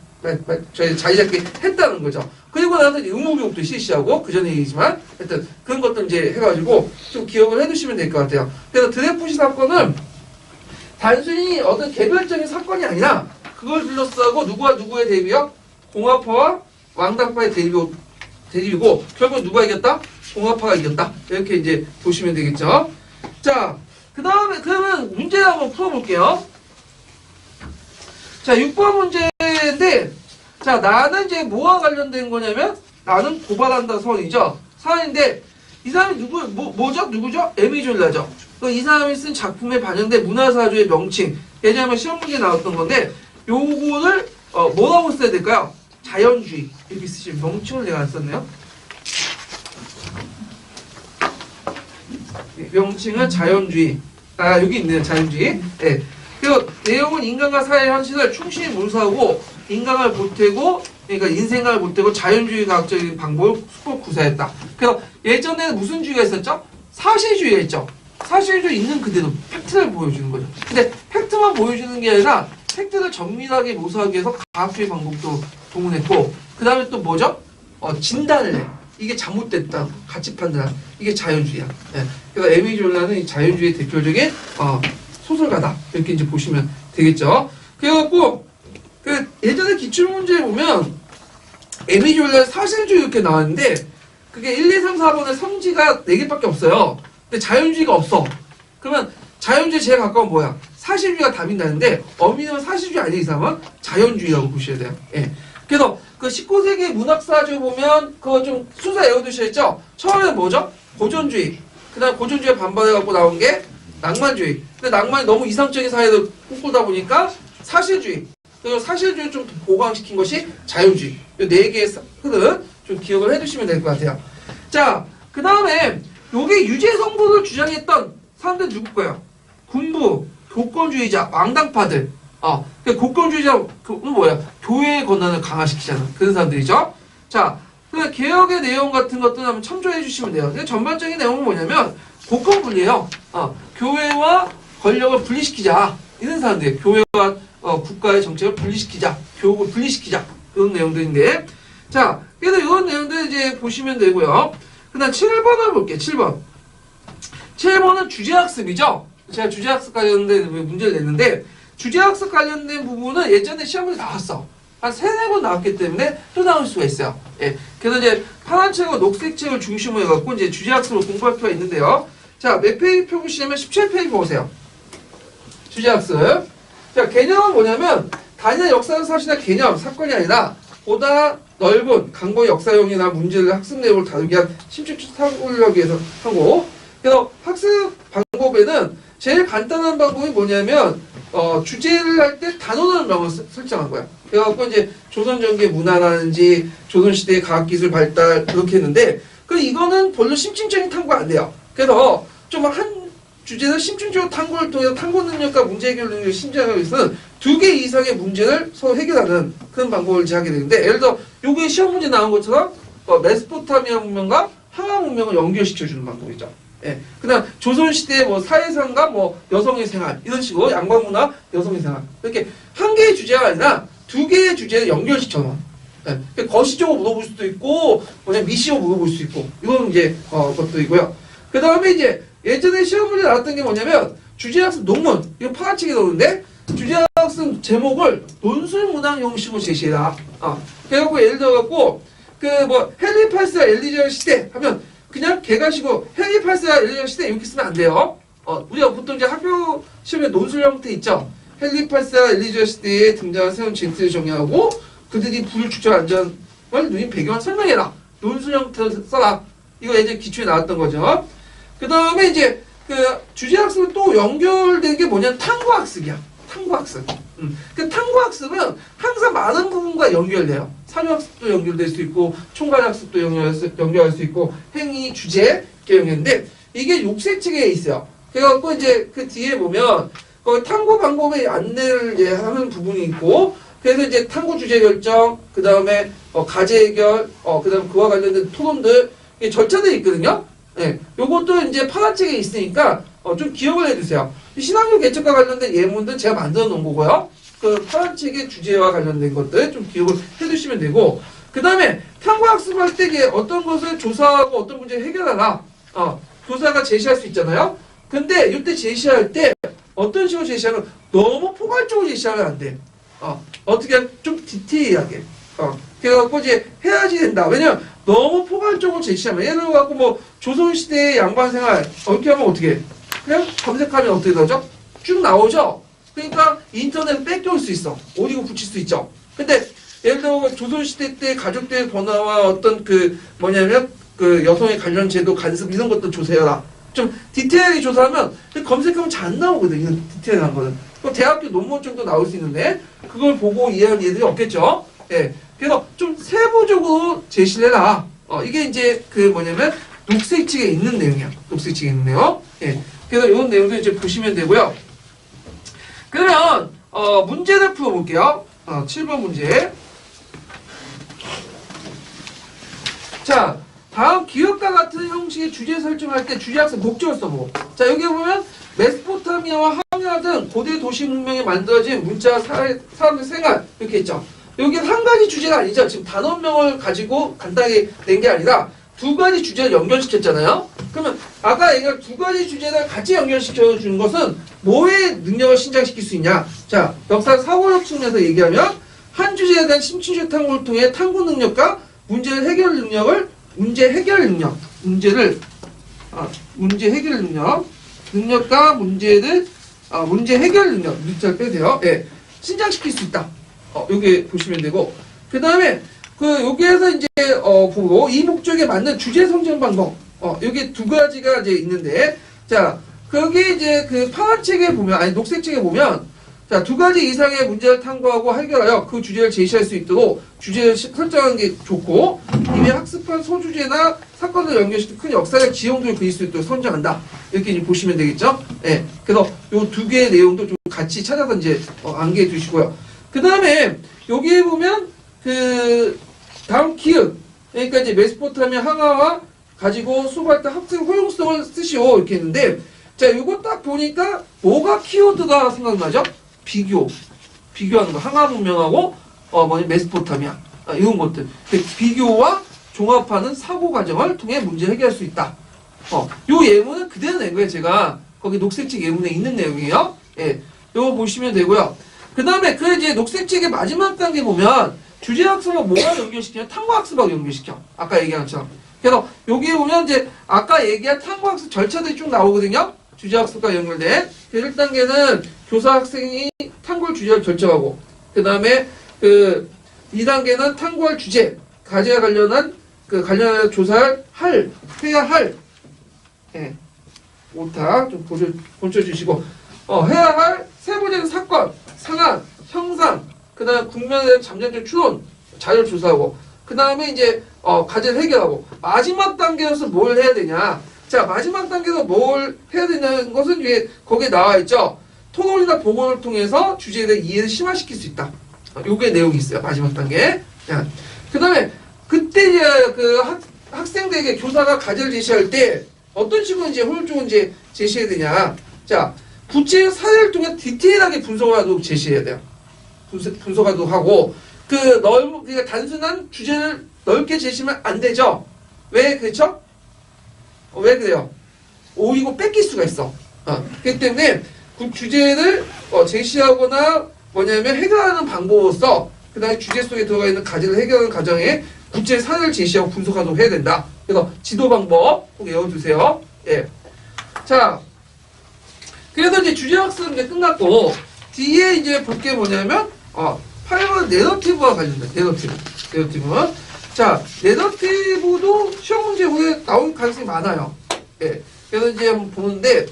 했다는 거죠. 그리고 나서 의무교육도 실시하고, 그 전에 얘기지만, 하여튼 그런 것들 이제 해가지고 좀 기억을 해두시면 될 것 같아요. 그래서 드레푸시 사건은 단순히 어떤 개별적인 사건이 아니라, 그걸 둘러싸고 누구와 누구의 대비요? 공화파와 왕당파의 대립이고, 결국 누가 이겼다? 공화파가 이겼다. 이렇게 이제 보시면 되겠죠. 자, 그 다음에 그러면 문제 한번 풀어볼게요. 자, 6번 문제인데, 자, 나는 이제 뭐와 관련된 거냐면, 나는 고발한다 선이죠. 사안인데, 이 사람이 누구죠? 에미졸라죠. 이 사람이 쓴 작품에 반영된 문화사조의 명칭. 예전에 시험 문제에 나왔던 건데, 요거를, 뭐라고 써야 될까요? 자연주의. 이렇게 쓰시면 명칭을 내가 안 썼네요. 명칭은 자연주의. 여기 있네요. 자연주의. 네. 그리고 내용은 인간과 사회의 현실을 충실히 몰수하고, 인간을 보태고, 그러니까 인생을 보태고 자연주의 과학적인 방법을 수법 구사했다. 그래서 예전에는 무슨 주의가 있었죠? 사실주의가 있죠. 사실주의 있는 그대로 팩트를 보여주는 거죠. 근데 팩트만 보여주는 게 아니라 팩트를 정밀하게 모사하기 위해서 과학주의 방법도 동원했고, 그 다음에 또 뭐죠? 진단을 해. 이게 잘못됐다. 가치 판단. 이게 자연주의야. 네. 그래서 에미졸라는 이 자연주의의 대표적인 소설가다. 이렇게 이제 보시면 되겠죠. 그래갖고 예전에 기출문제에 보면 에미졸라의 사실주의 이렇게 나왔는데, 그게 1, 2, 3, 4번에 성지가 4개밖에 없어요. 근데 자연주의가 없어. 그러면 자연주의 제일 가까운 뭐야? 사실주의가 답이 나는데, 어미는 사실주의 아닌 이상은 자연주의라고 보셔야 돼요. 예. 그래서 그 19세기 문학사조 보면 그거 좀 순서 외워두셔야죠. 처음에는 뭐죠? 고전주의. 그 다음 고전주의에 반발해갖고 나온 게 낭만주의. 근데 낭만이 너무 이상적인 사회를 꿈꾸다 보니까 사실주의. 그리고 사실주의 좀 보강시킨 것이 자유주의. 이 4개의 흐름 좀 기억을 해두시면 될 것 같아요. 자, 그 다음에 요게 유죄 성분을 주장했던 사람들 누구 거예요? 군부, 교권주의자, 왕당파들. 교권주의자, 뭐야? 교회의 권한을 강화시키잖아. 그런 사람들이죠. 자, 그다음에 개혁의 내용 같은 것도 한번 참조해 주시면 돼요. 근데 전반적인 내용은 뭐냐면 복권 분리예요. 교회와 권력을 분리시키자. 이런 사람들, 교회와 국가의 정책을 분리시키자, 교육을 분리시키자, 이런 내용들인데, 자, 그래서 이런 내용들 이제 보시면 되고요. 그다음 7번을 볼게요. 7번. 7번은 주제학습이죠. 제가 주제학습 관련된 문제를 냈는데, 주제학습 관련된 부분은 예전에 시험에 나왔어. 한 3-4번 나왔기 때문에 또 나올 수가 있어요. 예. 그래서 이제 파란 책과 녹색 책을 중심으로 해갖고 이제 주제학습을 공부할 필요가 있는데요. 자, 몇 페이지 펴보시냐면 17페이지 보세요. 주제학습. 자, 개념은 뭐냐면, 단일 역사적 사실이나 개념, 사건이 아니라 보다 넓은 강고의 역사형이나 문제를 학습 내용을 다루기 위한 심층적 탐구를 위해서 하고, 그래서 학습 방법에는 제일 간단한 방법이 뭐냐면, 주제를 할 때 단원을 명을 설정한 거야. 그래갖고 이제 조선전기의 문화라든지 조선시대의 과학기술 발달 그렇게 했는데, 이거는 별로 심층적인 탐구가 안 돼요. 그래서 좀 한 주제는 심층적 탐구를 통해서 탐구 능력과 문제 해결 능력을 신장하기 위해서는 2개 이상의 문제를 서로 해결하는 그런 방법을 제하게 되는데, 예를 들어 요게 시험 문제 나온 것처럼 메소포타미아 문명과 항아 문명을 연결시켜주는 방법이죠. 예. 그다음 조선시대의 뭐 사회상과 뭐 여성의 생활 이런 식으로 양반문화, 여성의 생활 이렇게 한 개의 주제가 아니라 2개의 주제를 연결시켜놓은. 예. 거시적으로 물어볼 수도 있고 뭐냐 미시로 물어볼 수 있고 이런 이제 것들이고요. 그 다음에 이제 예전에 시험 문제 나왔던 게 뭐냐면 주제학습 논문 이거 파란책에 나오는데 주제학습 제목을 논술문학 형식으로 제시해라. 그래갖고 예를 들어갖고 그 뭐 헨리 8세와 엘리자베스 시대 하면 그냥 개가시고 헨리 8세와 엘리자베스 시대 이렇게 쓰면 안 돼요. 우리가 보통 이제 학교 시험에 논술 형태 있죠. 헨리 8세와 엘리자베스 시대에 등장한 새로운 젠틀을 정의하고 그들이 불을 축제할 안전을 누린 배경을 설명해라. 논술 형태로 써라. 이거 예전에 기초에 나왔던 거죠. 그 다음에 이제 그 주제학습은 또 연결된 게 뭐냐면 탐구학습이야. 탐구학습. 그 탐구학습은 항상 많은 부분과 연결돼요. 사료학습도 연결될 수 있고 총괄학습도 연결할 수 있고 행위, 주제 이렇게 연결인데 이게 녹색책에 있어요. 그래갖고 이제 그 뒤에 보면 그 탐구 방법의 안내를 이제 하는 부분이 있고 그래서 이제 탐구 주제 결정, 그 다음에 과제 해결, 그 다음에 그와 관련된 토론들 절차들이 있거든요. 예, 요것도 이제 파란책에 있으니까 좀 기억을 해두세요. 신학교 개척과 관련된 예문들 제가 만들어 놓은 거고요. 그 파란책의 주제와 관련된 것들 좀 기억을 해두시면 되고 그 다음에 탐구학습할 때 어떤 것을 조사하고 어떤 문제를 해결하라. 교사가 제시할 수 있잖아요. 근데 이때 제시할 때 어떤 식으로 제시하면 너무 포괄적으로 제시하면 안 돼. 어떻게 하면 좀 디테일하게. 그래갖고 이제 해야지 된다. 왜냐면 너무 포괄적으로 제시하면 예를 들어갖고 뭐 조선시대의 양반생활 이렇게 하면 어떻게 해? 그냥 검색하면 어떻게 나오죠? 쭉 나오죠? 그러니까 인터넷 뺏겨올 수 있어. 오리고 붙일 수 있죠. 근데 예를 들어 조선시대 때 가족들의 번화와 어떤 그 뭐냐면 그 여성의 관련 제도 간섭 이런 것도 조사해라. 좀 디테일하게 조사하면 검색하면 잘 안 나오거든. 이런 디테일한 거는. 대학교 논문 정도 나올 수 있는데 그걸 보고 이해하는 얘들이 없겠죠. 예. 그래서 좀 세부적으로 제시를 해라. 이게 이제 그 뭐냐면 녹색책에 있는 내용이야. 녹색책에 있는 내용. 예. 그래서 이런 내용도 이제 보시면 되고요. 그러면 문제를 풀어볼게요. 7번 문제. 자, 다음 기억과 같은 형식의 주제 설정할 때 주제학습 목적을 써보고. 자, 여기 보면 메소포타미아와 항야 등 고대 도시 문명에 만들어진 문자, 사람들 생활 이렇게 있죠. 여기는 한 가지 주제가 아니죠. 지금 단원명을 가지고 간단하게 낸 게 아니라 2가지 주제를 연결시켰잖아요. 그러면 아까 얘기한 2가지 주제를 같이 연결시켜 주는 것은 뭐의 능력을 신장시킬 수 있냐? 자, 역사 사고력 측면에서 얘기하면 한 주제에 대한 심층적 탐구를 통해 탐구 능력과 문제 해결 능력을 문제 해결 능력과 문제 해결 능력 잘 빼세요. 예, 신장시킬 수 있다. 여기 보시면 되고 그 다음에 여기에서 이제 보고 이 목적에 맞는 주제 성장 방법 여기 2가지가 이제 있는데 자 거기 이제 그 파란책에 보면 아니 녹색책에 보면 자 2가지 이상의 문제를 탐구하고 해결하여 그 주제를 제시할 수 있도록 주제를 설정하는 게 좋고 이미 학습한 소주제나 사건을 연결시켜 큰 역사적 지형들을 그릴 수 있도록 선정한다. 이렇게 이제 보시면 되겠죠. 예. 그래서 요 2개의 내용도 좀 같이 찾아서 이제 암기해 두시고요. 그 다음에 여기에 보면 그 다음 기억 그러니까 이제 메소포타미아 항아와 가지고 수업할 때 학생 허용성을 쓰시오 이렇게 했는데 자 이거 딱 보니까 뭐가 키워드가 생각나죠? 비교하는 거 항아 문명하고 메소포타미아 이런 것들 비교와 종합하는 사고 과정을 통해 문제 해결할 수 있다. 요 예문은 그대로 낸 거예요. 제가 거기 녹색책 예문에 있는 내용이에요. 예, 요거 보시면 되고요. 그 다음에 그 이제 녹색책의 마지막 단계 보면 주제학습하고 뭐가 연결시키냐? 탐구학습하고 연결시켜. 아까 얘기한 것처럼. 그래서 여기에 보면 이제 아까 얘기한 탐구학습 절차들이 쭉 나오거든요. 주제학습과 연결된. 1단계는 교사 학생이 탐구할 주제를 결정하고 그 다음에 그 2단계는 탐구할 주제 과제와 관련한 관련한 조사를 해야 할 예. 오타 좀 고쳐주시고 해야 할 세부적인 사건, 상황, 형상, 그 다음 국면에 대한 잠재적 추론, 자료를 조사하고 그 다음에 이제 과제를 해결하고 마지막 단계에서 뭘 해야 되냐. 자 마지막 단계에서 뭘 해야 되냐는 것은 뒤에 거기에 나와 있죠. 토론이나 보고를 통해서 주제에 대한 이해를 심화시킬 수 있다. 요게 내용이 있어요. 마지막 단계. 그 다음에 그때 이제 그 학생들에게 교사가 과제를 제시할 때 어떤 식으로 이제 효율적으로 이제 제시해야 되냐. 자, 구체적 사례를 통해 디테일하게 분석을 하도록 제시해야 돼요. 분석하도록 하고, 그러니까 단순한 주제를 넓게 제시하면 안 되죠. 왜, 그렇죠? 왜 그래요? 오이고 뺏길 수가 있어. 그렇기 때문에 그 주제를 제시하거나 뭐냐면 해결하는 방법으로서 그 다음에 주제 속에 들어가 있는 과제를 해결하는 과정에 구체 사례를 제시하고 분석하도록 해야 된다. 그래서 지도 방법 꼭 외워두세요. 예. 자, 그래서 이제 주제학습은 이제 끝났고 뒤에 이제 볼 게 뭐냐면 8번 내러티브와 관련된 내러티브. 자, 내러티브도 시험 문제 후에 나올 가능성이 많아요. 예. 그래서 이제 한번 보는데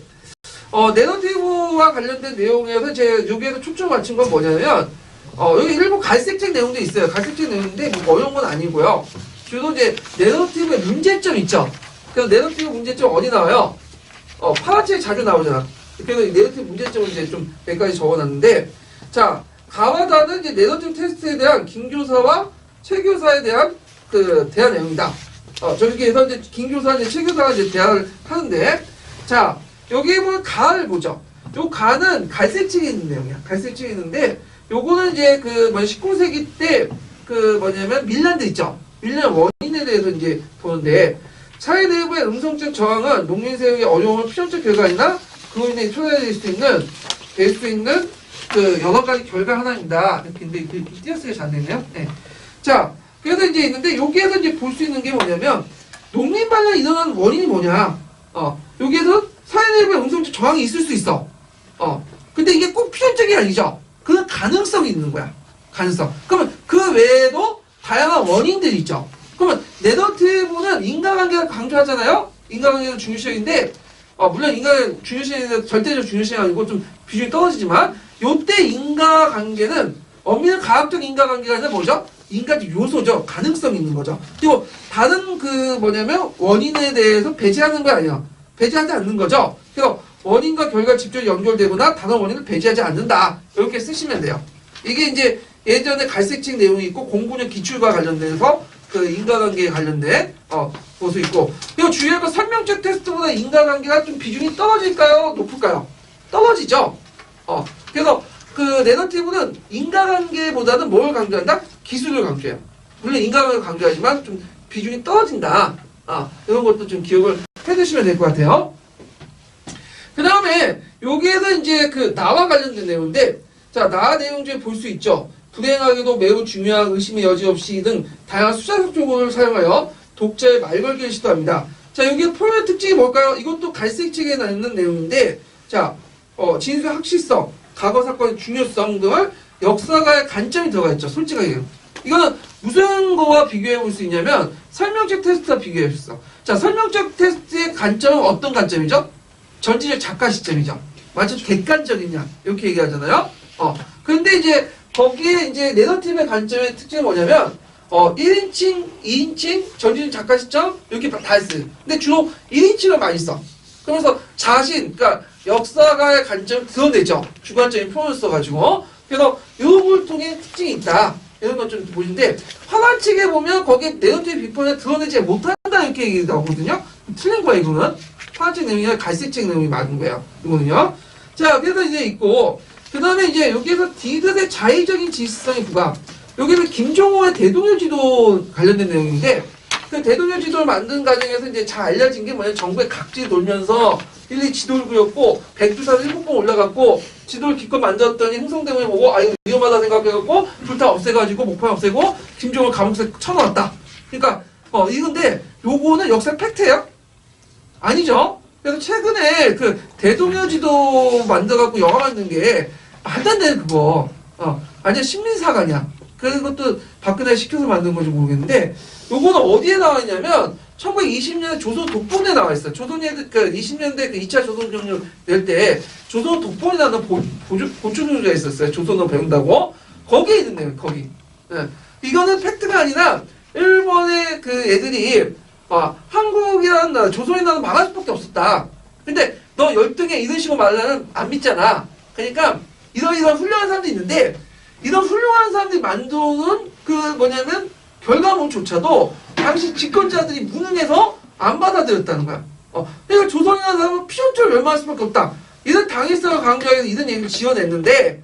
내러티브와 관련된 내용에서 제가 여기에서 초점 맞춘 건 뭐냐면 여기 일부 갈색책 내용도 있어요. 갈색책 내용인데 뭐 어려운 건 아니고요. 주로 이제 내러티브의 문제점 있죠. 그래서 내러티브 문제점 어디 나와요? 파란책에 자주 나오잖아. 그래서 내러티브 문제점을 이제 좀 몇 가지 적어놨는데, 자 가와다는 이제 내러티브 테스트에 대한 김 교사와 최 교사에 대한 대화 내용이다. 저기에서 이제 김 교사 이제 최 교사가 이제 대화를 하는데, 자 여기에 보면 가를 보죠. 요 가는 갈색책에 있는 내용이야. 갈색책에 있는데. 요거는 이제 19세기 때 뭐냐면 밀란드 있죠. 밀란 원인에 대해서 이제 보는데 사회 내부의 음성적 저항은 농민 사용의 어려움을 필연적 결과이나 그로 인해 초래될 수 있는 여러 가지 결과 하나입니다. 근데 띄어쓰기가 잘 됐네요. 네. 자, 그래서 이제 있는데 여기에서 이제 볼 수 있는 게 뭐냐면 농민 반란이 일어나는 원인이 뭐냐. 여기에서 사회 내부의 음성적 저항이 있을 수 있어. 근데 이게 꼭 필연적이 아니죠. 그 가능성이 있는 거야. 가능성. 그러면 그 외에도 다양한 원인들이 있죠. 그러면 내러티브는 인과관계를 강조하잖아요. 인과관계가 중요시인데 물론 인간의 중요시는 절대적 중요시가 아니고 좀 비중이 떨어지지만 요때 인과관계는 엄밀한 과학적 인과관계가 아니라 뭐죠? 인과적 요소죠. 가능성이 있는 거죠. 그리고 다른 뭐냐면 원인에 대해서 배제하는 거 아니에요. 배제하지 않는 거죠. 그래서 원인과 결과 직접 연결되거나 다른 원인을 배제하지 않는다. 이렇게 쓰시면 돼요. 이게 이제 예전에 갈색책 내용이 있고 공부력 기출과 관련돼서 인과관계에 관련된 것도 있고, 그리고 주요한 건 설명적 테스트보다 인과관계가 좀 비중이 떨어질까요? 높을까요? 떨어지죠. 그래서 내러티브는 인과관계보다는 뭘 강조한다? 기술을 강조해요. 물론 인과관계를 강조하지만 좀 비중이 떨어진다. 이런 것도 좀 기억을 해두시면 될 것 같아요. 그 다음에 여기에서 이제 나와 관련된 내용인데, 자, 나 내용 중에 볼 수 있죠. 불행하게도 매우 중요한 의심의 여지 없이 등 다양한 수작적 조건을 사용하여 독자의 말 걸기를 시도합니다. 자, 여기 표현의 특징이 뭘까요? 이것도 갈색책에 있는 내용인데, 자, 진술의 확실성, 과거 사건의 중요성 등을 역사가의 관점이 들어가 있죠. 솔직하게. 이거는 무슨 거와 비교해 볼 수 있냐면 설명적 테스트와 비교해 볼 수 있어. 자, 설명적 테스트의 관점은 어떤 관점이죠? 전지적 작가 시점이죠. 마치 객관적이냐 이렇게 얘기하잖아요. 근데 이제 거기에 이제 내러티브의 관점의 특징이 뭐냐면 1인칭, 2인칭, 전지적 작가 시점 이렇게 다 있어요. 근데 주로 1인칭을 많이 써. 그러면서 그러니까 역사가의 관점을 드러내죠. 주관적인 표현을 써가지고. 그래서 이 걸 통해 특징이 있다. 이런 것 좀 보시는데 하나측에 보면 거기에 네거티브 비판을 드러내지 못한다 이렇게 얘기 나오거든요. 틀린 거야 이거는. 하나측 내용이 아니라 갈색책 내용이 맞은 거예요. 이거는요. 자, 그래서 이제 있고 그 다음에 이제 여기에서 디귿의 자의적인 진실성의 부각. 여기는 김종호의 대동여지도 관련된 내용인데 그 대동여지도를 만든 과정에서 이제 잘 알려진 게 뭐냐면 정부의 각지 돌면서 일일이 지도를 그렸고 백두산 7번 올라갔고 지도를 기껏 만졌더니 흥성대문에 보고 아 이거 위험하다 생각해갖고 불타 없애가지고 목판 없애고 김종호를 감옥에 쳐넣었다. 그러니까 이건데 요거는 역사 팩트예요? 아니죠. 그래서 최근에 그 대동여지도 만들어갖고 영화 만든 게 말도 안 되는 그거 완전 식민사관이야. 그것도 박근혜 시켜서 만든 건지 모르겠는데 요거는 어디에 나와 있냐면 1920년에 조선 독본에 나와 있어요. 조선이 그 20년대 그 2차 조선경력 낼 때 조선 독본이라는 보충교재가 있었어요. 조선어 배운다고. 거기에 있는데요. 거기. 네. 이거는 팩트가 아니라 일본의 그 애들이 한국이라는 나라, 조선이라는 말할 수밖에 없었다. 근데 너 열등해 이런 식으로 말하면 안 믿잖아. 그러니까 이런 훌륭한 사람도 있는데 이런 훌륭한 사람들이 만드는 그 뭐냐면 결과물조차도 당시 집권자들이 무능해서 안 받아들였다는 거야. 그러니까 조선이라는 사람은 피눈물 멸망할 수밖에 없다. 이런 당일성을 강조해서 이런 얘기를 지어냈는데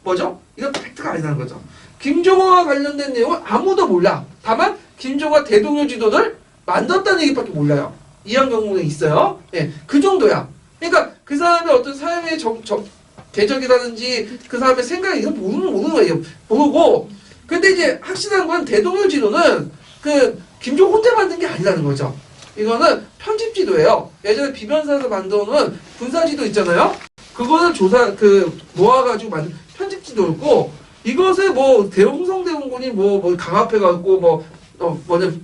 뭐죠? 이건 팩트가 아니라는 거죠. 김종호와 관련된 내용은 아무도 몰라. 다만 김종호가 대동여지도를 만들었다는 얘기밖에 몰라요. 이한경문에 있어요. 예, 그 정도야. 그러니까 그 사람의 어떤 삶의 대적이라든지 그 사람의 생각이 이거 모르는 거예요. 모르고. 근데 이제 확실한 건 대동여지도는 그 김종 혼자 만든 게 아니라는 거죠. 이거는 편집지도예요. 예전에 비변사에서 만들어놓은 군사지도 있잖아요. 그거는 모아가지고 만든 편집지도였고 이것을 홍성대원군이 강압해갖고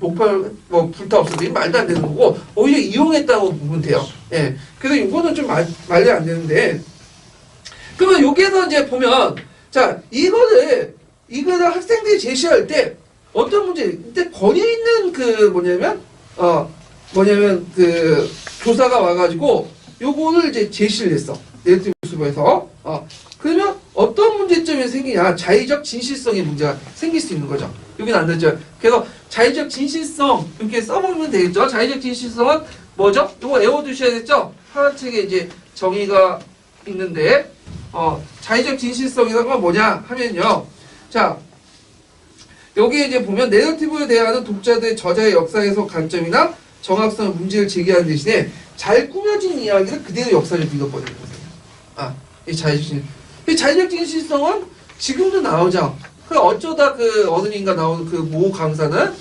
목팔 불타 없어도 말도 안 되는 거고 오히려 이용했다고 보면 돼요. 예. 그래서 이거는 좀 말이 안 되는데 그러면 여기에서 이제 보면 자 이거를 학생들이 제시할 때 어떤 문제 근데 권위 있는 그 조사가 와가지고 요거를 이제 제시를 했어. 네거티브 수업에서 그러면 어떤 문제점이 생기냐 자의적 진실성의 문제가 생길 수 있는 거죠. 여기는 안 되죠. 그래서 자의적 진실성 이렇게 써보면 되겠죠. 자의적 진실성은 뭐죠? 이거 외워두셔야겠죠. 하나책에 이제 정의가 있는데 자의적 진실성이라는 건 뭐냐 하면요. 자 여기에 이제 보면 내러티브에 대한 독자들의 저자의 역사에서 관점이나 정확성 문제를 제기하는 대신에 잘 꾸며진 이야기를 그대로 역사를 믿어버리는 거예요. 이 자의적 진실성은 지금도 나오죠. 그 어쩌다 그 어느인가 나오는 그 모 강사는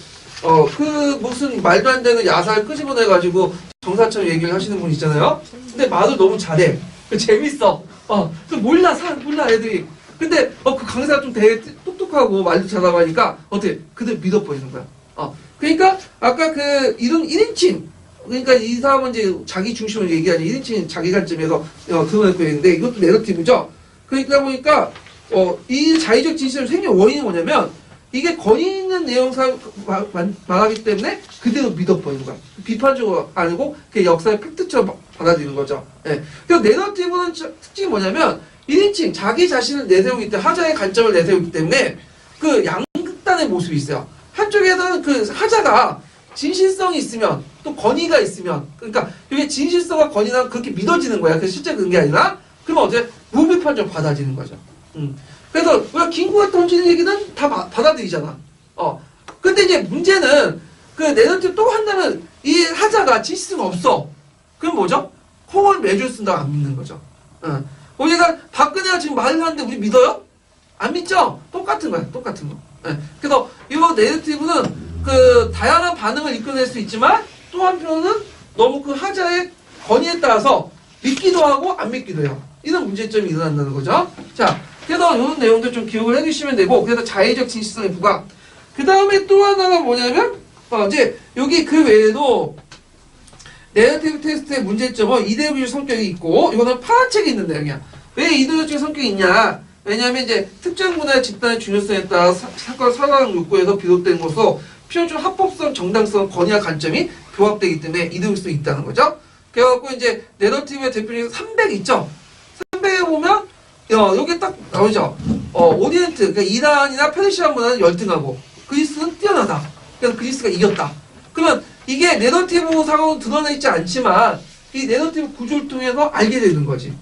그 무슨 말도 안 되는 야사를 끄집어내가지고 정사처럼 얘기를 하시는 분 있잖아요. 근데 말을 너무 잘해. 재밌어. 몰라 애들이. 근데 그 강사가 좀 되게 똑똑하고 말도 잘하고 하니까 어떻게 그들 믿어버리는 거야. 그러니까 아까 그 이런 1인칭 그러니까 이 사람은 이제 자기 중심으로 얘기하는 1인칭 자기 관점에서 드러냈고 있는데 이것도 내러티브죠. 그러니까 보니까 이 자의적 진실을 생긴 원인이 뭐냐면 이게 권위 있는 내용 말하기 때문에 그대로 믿어버리는 거야. 비판적으로 아니고 그 역사의 팩트처럼 받아들이는 거죠. 예. 그래서 내러티브는 특징이 뭐냐면 1인칭 자기 자신을 내세우기 때문에 하자의 관점을 내세우기 때문에 그 양극단의 모습이 있어요. 한쪽에서는 그 하자가 진실성이 있으면 또 권위가 있으면 그러니까 이게 진실성과 권위는 그렇게 믿어지는 거야. 그래서 실제 그런 게 아니라 그러면 어제 무비판적으로 받아지는 거죠. 그래서 우리가 김구가 던지는 얘기는 다 받아들이잖아. 근데 이제 문제는 그 내러티브 또 한다면 이 하자가 진실성 없어. 그럼 뭐죠? 콩을 매주 쓴다고 안 믿는 거죠. 우리가 박근혜가 지금 말을 하는데 우리 믿어요? 안 믿죠? 똑같은 거야. 똑같은 거. 그래서 이 내러티브는 그 다양한 반응을 이끌어낼 수 있지만 또 한편은 너무 그 하자의 권위에 따라서 믿기도 하고 안 믿기도 해요. 이런 문제점이 일어난다는 거죠. 자, 그래서 이런 내용들 좀 기억을 해주시면 되고 그래서 자의적 진실성의 부각. 그 다음에 또 하나가 뭐냐면 이제 여기 그 외에도 내러티브 테스트의 문제점은 이데올로기적 성격이 있고 이거는 파란책에 있는 내용이야. 왜 이데올로기적 성격이 있냐? 왜냐하면 이제 특정 문화의 집단의 중요성에 따라 사건 살아가는 욕구에서 비롯된 것으로 필요적 합법성, 정당성, 권위와 관점이 부합되기 때문에 이데올로기성이 있다는 거죠. 그래갖고 이제 내러티브의 대표적인 300 있죠. 300에 보면 여기 딱 나오죠. 오리엔트, 그러니까 이란이나 페르시아보다는 열등하고 그리스는 뛰어나다. 그래서 그리스가 이겼다. 그러면 이게 내러티브 상황은 드러나 있지 않지만 이 내러티브 구조를 통해서 알게 되는 거지.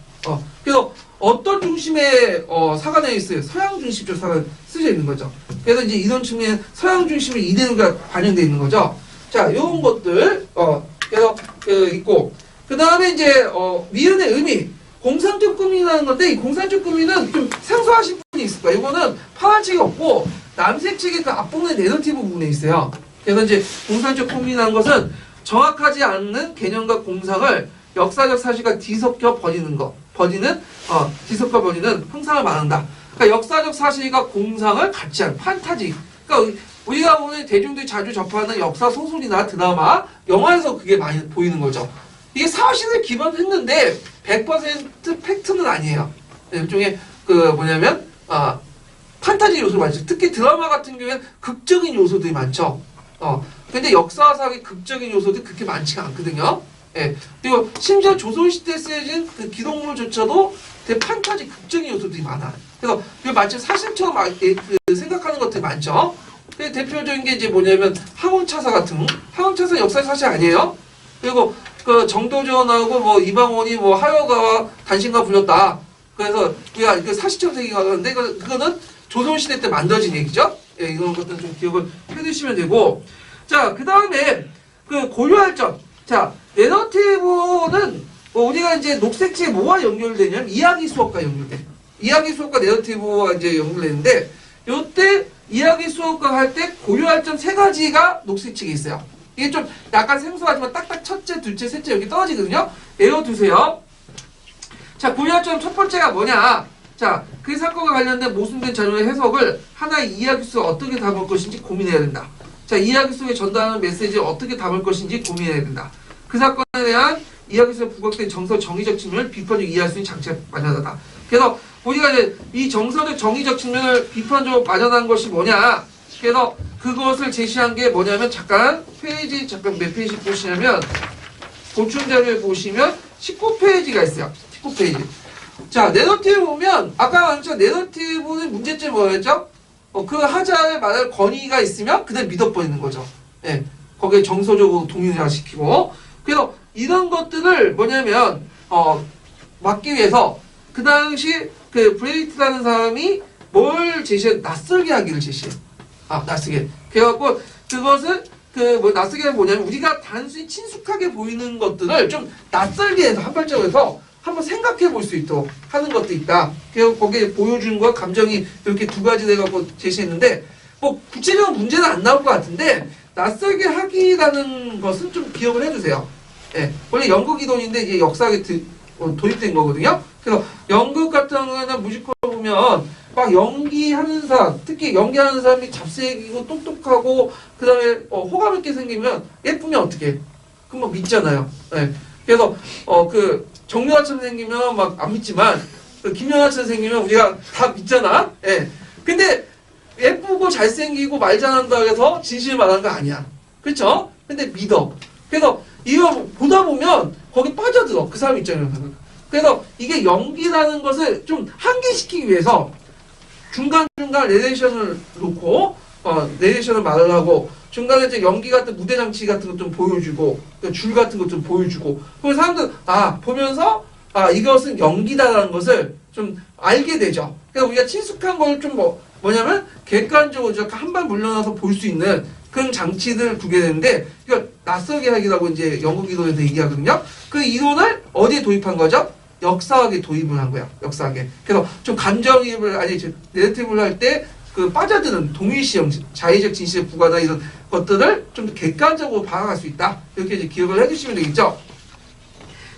그래서 어떤 중심의 사가 되어 있어요? 서양 중심적 사가 쓰여 있는 거죠. 그래서 이제 이런 측면에 서양 중심의 이데올기가 반영되어 있는 거죠. 자, 요런 것들 그래서 있고 그 다음에 이제 미은의 의미 공산적 꾸미라는 건데 이 공산적 꾸미는 좀 생소하신 분이 있을 거예요. 이거는 파란 책이 없고 남색 책의 그 앞부분의 내러티브 부분에 있어요. 그래서 이제 공산적 꾸미라는 것은 정확하지 않는 개념과 공상을 역사적 사실과 뒤섞여 버리는 거, 뒤섞여 버리는 형상을 말한다. 그러니까 역사적 사실과 공상을 같이 하는 판타지. 그러니까 우리가 오늘 대중들이 자주 접하는 역사 소설이나 드라마, 영화에서 그게 많이 보이는 거죠. 이게 사실을 기반했는데 100% 팩트는 아니에요. 일종의 판타지 요소가 많죠. 특히 드라마 같은 경우에는 극적인 요소들이 많죠. 근데 역사상의 극적인 요소들이 그렇게 많지가 않거든요. 예. 그리고 심지어 조선시대에 쓰여진 그 기록물조차도 되게 판타지 극적인 요소들이 많아. 그래서 마치 사실처럼 생각하는 것들이 많죠. 대표적인 게 이제 뭐냐면 항원차사 같은, 항원차사 역사 사실 아니에요. 그리고 그 정도전하고 뭐 이방원이 뭐 하여가와 단신가 불렸다. 그래서 우리가 그 사실적 얘기가 하는데 그거는 조선시대 때 만들어진 얘기죠. 예, 이런 것들은 좀 기억을 해두시면 되고. 자, 그 다음에 그 고려할 점. 자, 내러티브는 우리가 이제 녹색지에 뭐와 연결되냐면 이야기 수업과 연결돼. 이야기 수업과 내러티브와 이제 연결되는데 요때 이야기 수업과 할 때 고려할 점 세 가지가 녹색책에 있어요. 이게 좀 약간 생소하지만 딱딱 첫째, 둘째, 셋째 여기 떨어지거든요. 외워두세요. 자, 고려할 점 첫 번째가 뭐냐? 자, 그 사건과 관련된 모순된 자료의 해석을 하나의 이야기 속에 어떻게 담을 것인지 고민해야 된다. 자, 이야기 속에 전달하는 메시지를 어떻게 담을 것인지 고민해야 된다. 그 사건에 대한 이야기 속에 부각된 정서 정의적 측면을 비판적으로 이해할 수 있는 장치가 마련하다. 그래서 우리가 이제 이 정서적 정의적 측면을 비판적으로 마련한 것이 뭐냐? 그래서 그것을 제시한 게 뭐냐면 잠깐 몇 페이지 보시냐면 보충 자료에 보시면 19페이지가 있어요. 19페이지. 자, 내러티브 보면 아까 말했죠. 내러티브의 문제점이 뭐였죠? 그 하자에 말할 권위가 있으면 그냥 믿어버리는 거죠. 예, 거기에 정서적으로 동일화시키고. 그래서 이런 것들을 뭐냐면 막기 위해서 그 당시 그 브레이트라는 사람이 뭘 제시해? 낯설게 하기를 제시해. 낯설게. 그래갖고 그것을 낯설게 하면 뭐냐면 우리가 단순히 친숙하게 보이는 것들을 좀 낯설게 해서 한 발자국 해서 한번 생각해 볼 수 있도록 하는 것도 있다. 그리고 거기에 보여주는 것 감정이 이렇게 두 가지 돼갖고 제시했는데 뭐 구체적인 문제는 안 나올 것 같은데 낯설게 하기라는 것은 좀 기억을 해주세요. 예, 원래 연극 이론인데 이제 역사에 도입된 거거든요. 그래서 연극 같은 경우에는 뮤지컬 보면 막 연기하는 사람, 특히 연기하는 사람이 잡생이고 똑똑하고 그 다음에 호감 있게 생기면 예쁘면 어떻게? 그럼 뭐 믿잖아요. 예. 그래서 정유아처럼 생기면 막 안 믿지만 김연아처럼 생기면 우리가 다 믿잖아. 예. 근데 예쁘고 잘생기고 말 잘한다 해서 진실을 말하는 거 아니야. 그렇죠? 근데 믿어. 그래서 이거 보다 보면 거기 빠져들어. 그 사람 입장에서. 그래서 이게 연기라는 것을 좀 한계시키기 위해서 중간중간 내레이션을 놓고 내레이션을 말을 하고 중간에 이제 연기 같은 무대 장치 같은 것 좀 보여주고 줄 같은 것 좀 보여주고 그래서 사람들 보면서 이것은 연기다라는 것을 좀 알게 되죠. 그래서 우리가 친숙한 걸 좀 뭐냐면 객관적으로 한 발 물러나서 볼 수 있는 그런 장치들을 두게 되는데 이거 낯설게 하기라고 이제 연극 이론에서 얘기하거든요. 그 이론을 어디에 도입한 거죠? 역사학에 도입을 한 거야. 역사학에. 그래서 좀 감정이입을 내러티브를 할 때 그 빠져드는 동일시형, 자의적 진실의 부과나 이런 것들을 좀 더 객관적으로 파악할 수 있다. 이렇게 이제 기억을 해주시면 되겠죠.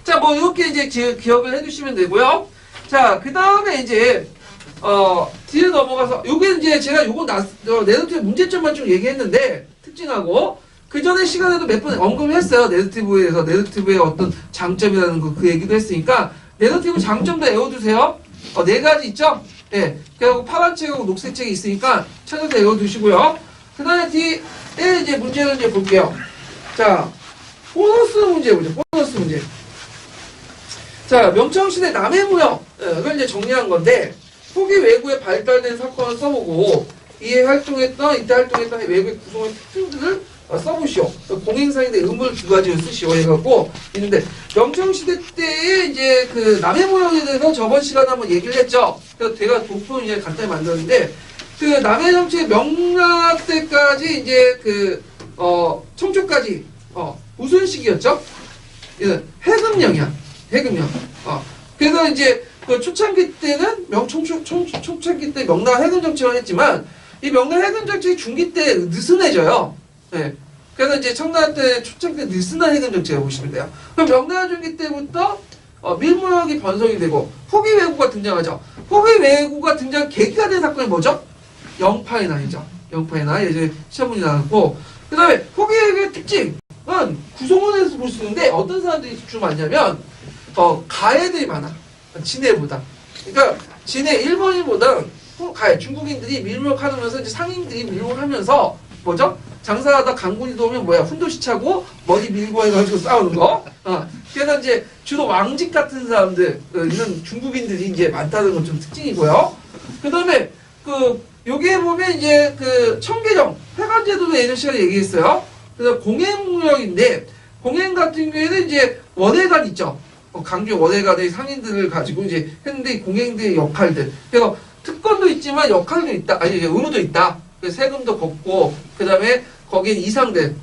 자, 뭐 이렇게 이제 기억을 해주시면 되고요. 자, 그 다음에 이제 뒤에 넘어가서 요게 이제 제가 요거 내러티브 문제점만 좀 얘기했는데 특징하고 그 전에 시간에도 몇 번 언급을 했어요. 내러티브에서 내러티브의 어떤 장점이라는 거 그 얘기도 했으니까 내러티브 장점도 외워두세요. 네 가지 있죠? 예. 그리고 파란 책하고 녹색 책이 있으니까 찾아서 외워두시고요. 그 다음에 뒤에 이제 문제를 이제 볼게요. 자, 보너스 문제 보죠. 보너스 문제. 자, 명청시대 남해무역. 그걸 이제 정리한 건데, 후기 외구에 발달된 사건을 써보고, 이때 활동했던 외구의 구성의 특징들을 써보시오. 공행사인데 의물 두 가지를 쓰시오. 해갖고 있는데, 명청시대 때에 이제 그 남해무역에 대해서 저번 시간에 한번 얘기를 했죠. 그래서 제가 도표를 이제 간단히 만들었는데, 그 남해정치 명락 때까지 이제 청초까지, 무슨 시기였죠? 해금령이야. 해금령. 그래서 이제 그 초창기 때는 초창기 때 명나라 해금 정책을 했지만 이 명나라 해금 정책이 중기 때 느슨해져요. 네. 그래서 이제 청나라 때 초창기 때 느슨한 해금 정책을 보시면 돼요. 그럼 명나라 중기 때부터 밀무역이 변성이 되고 후기 왜구가 등장하죠. 후기 왜구가 등장 계기가 된 사건이 뭐죠? 영파의 난이죠. 영파의 난 예전에 시험 문제 나왔고 그 다음에 후기 왜구의 특징은 구성원에서 볼 수 있는데 어떤 사람들이 주로 많냐면 가해들이 많아. 진해보다. 그러니까 진해 일본인보다 가해 중국인들이 밀무역하면서 이제 상인들이 밀무역하면서 뭐죠? 장사하다 강군이 들어오면 뭐야? 훈도시차고 머리 밀고 해가지고 싸우는 거. 그래서 이제 주로 왕직 같은 사람들 이런 중국인들이 이제 많다는 건 좀 특징이고요. 그 다음에 여기에 보면 이제 청계정 회관제도도 예전 시간에 얘기했어요. 그래서 공행무역인데 공행 같은 경우에는 이제 원회관 있죠. 강조 원회관의 상인들을 가지고 이제 했는데 공행들의 역할들. 그래서 특권도 있지만 역할도 있다. 아니 의무도 있다. 세금도 걷고 그 다음에 거기에 이상들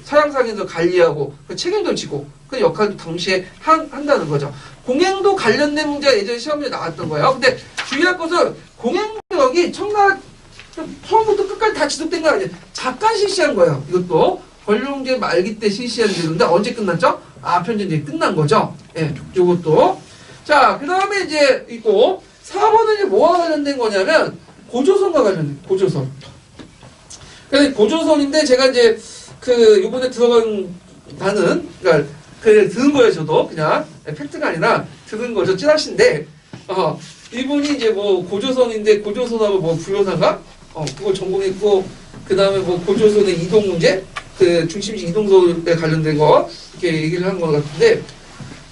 서양 상인들 관리하고 그 책임도 지고 그 역할도 동시에 한다는 거죠. 공행도 관련된 문제가 예전에 시험에 나왔던 거예요. 근데 주의할 것은 공행무역이 청나라 처음부터 끝까지 다 지속된 거 아니에요. 잠깐 실시한 거예요. 이것도 권룡제 말기 때 실시한 제도인데 언제 끝났죠? 아편전쟁이 끝난 거죠. 예, 요것도. 자, 그 다음에 이제 있고 4번은 이제 뭐와 관련된 거냐면 고조선과 관련된 고조선. 그래서 고조선인데 제가 이제 요번에 들어간 단은 그러니까 들은 거예요. 저도 그냥 팩트가 아니라 들은 거죠. 찌라시인데 이분이 이제 뭐 고조선인데 고조선하고 뭐 부여사가 그걸 전공했고 그 다음에 뭐 고조선의 이동 문제 중심지 이동선에 관련된 거 이렇게 얘기를 한 것 같은데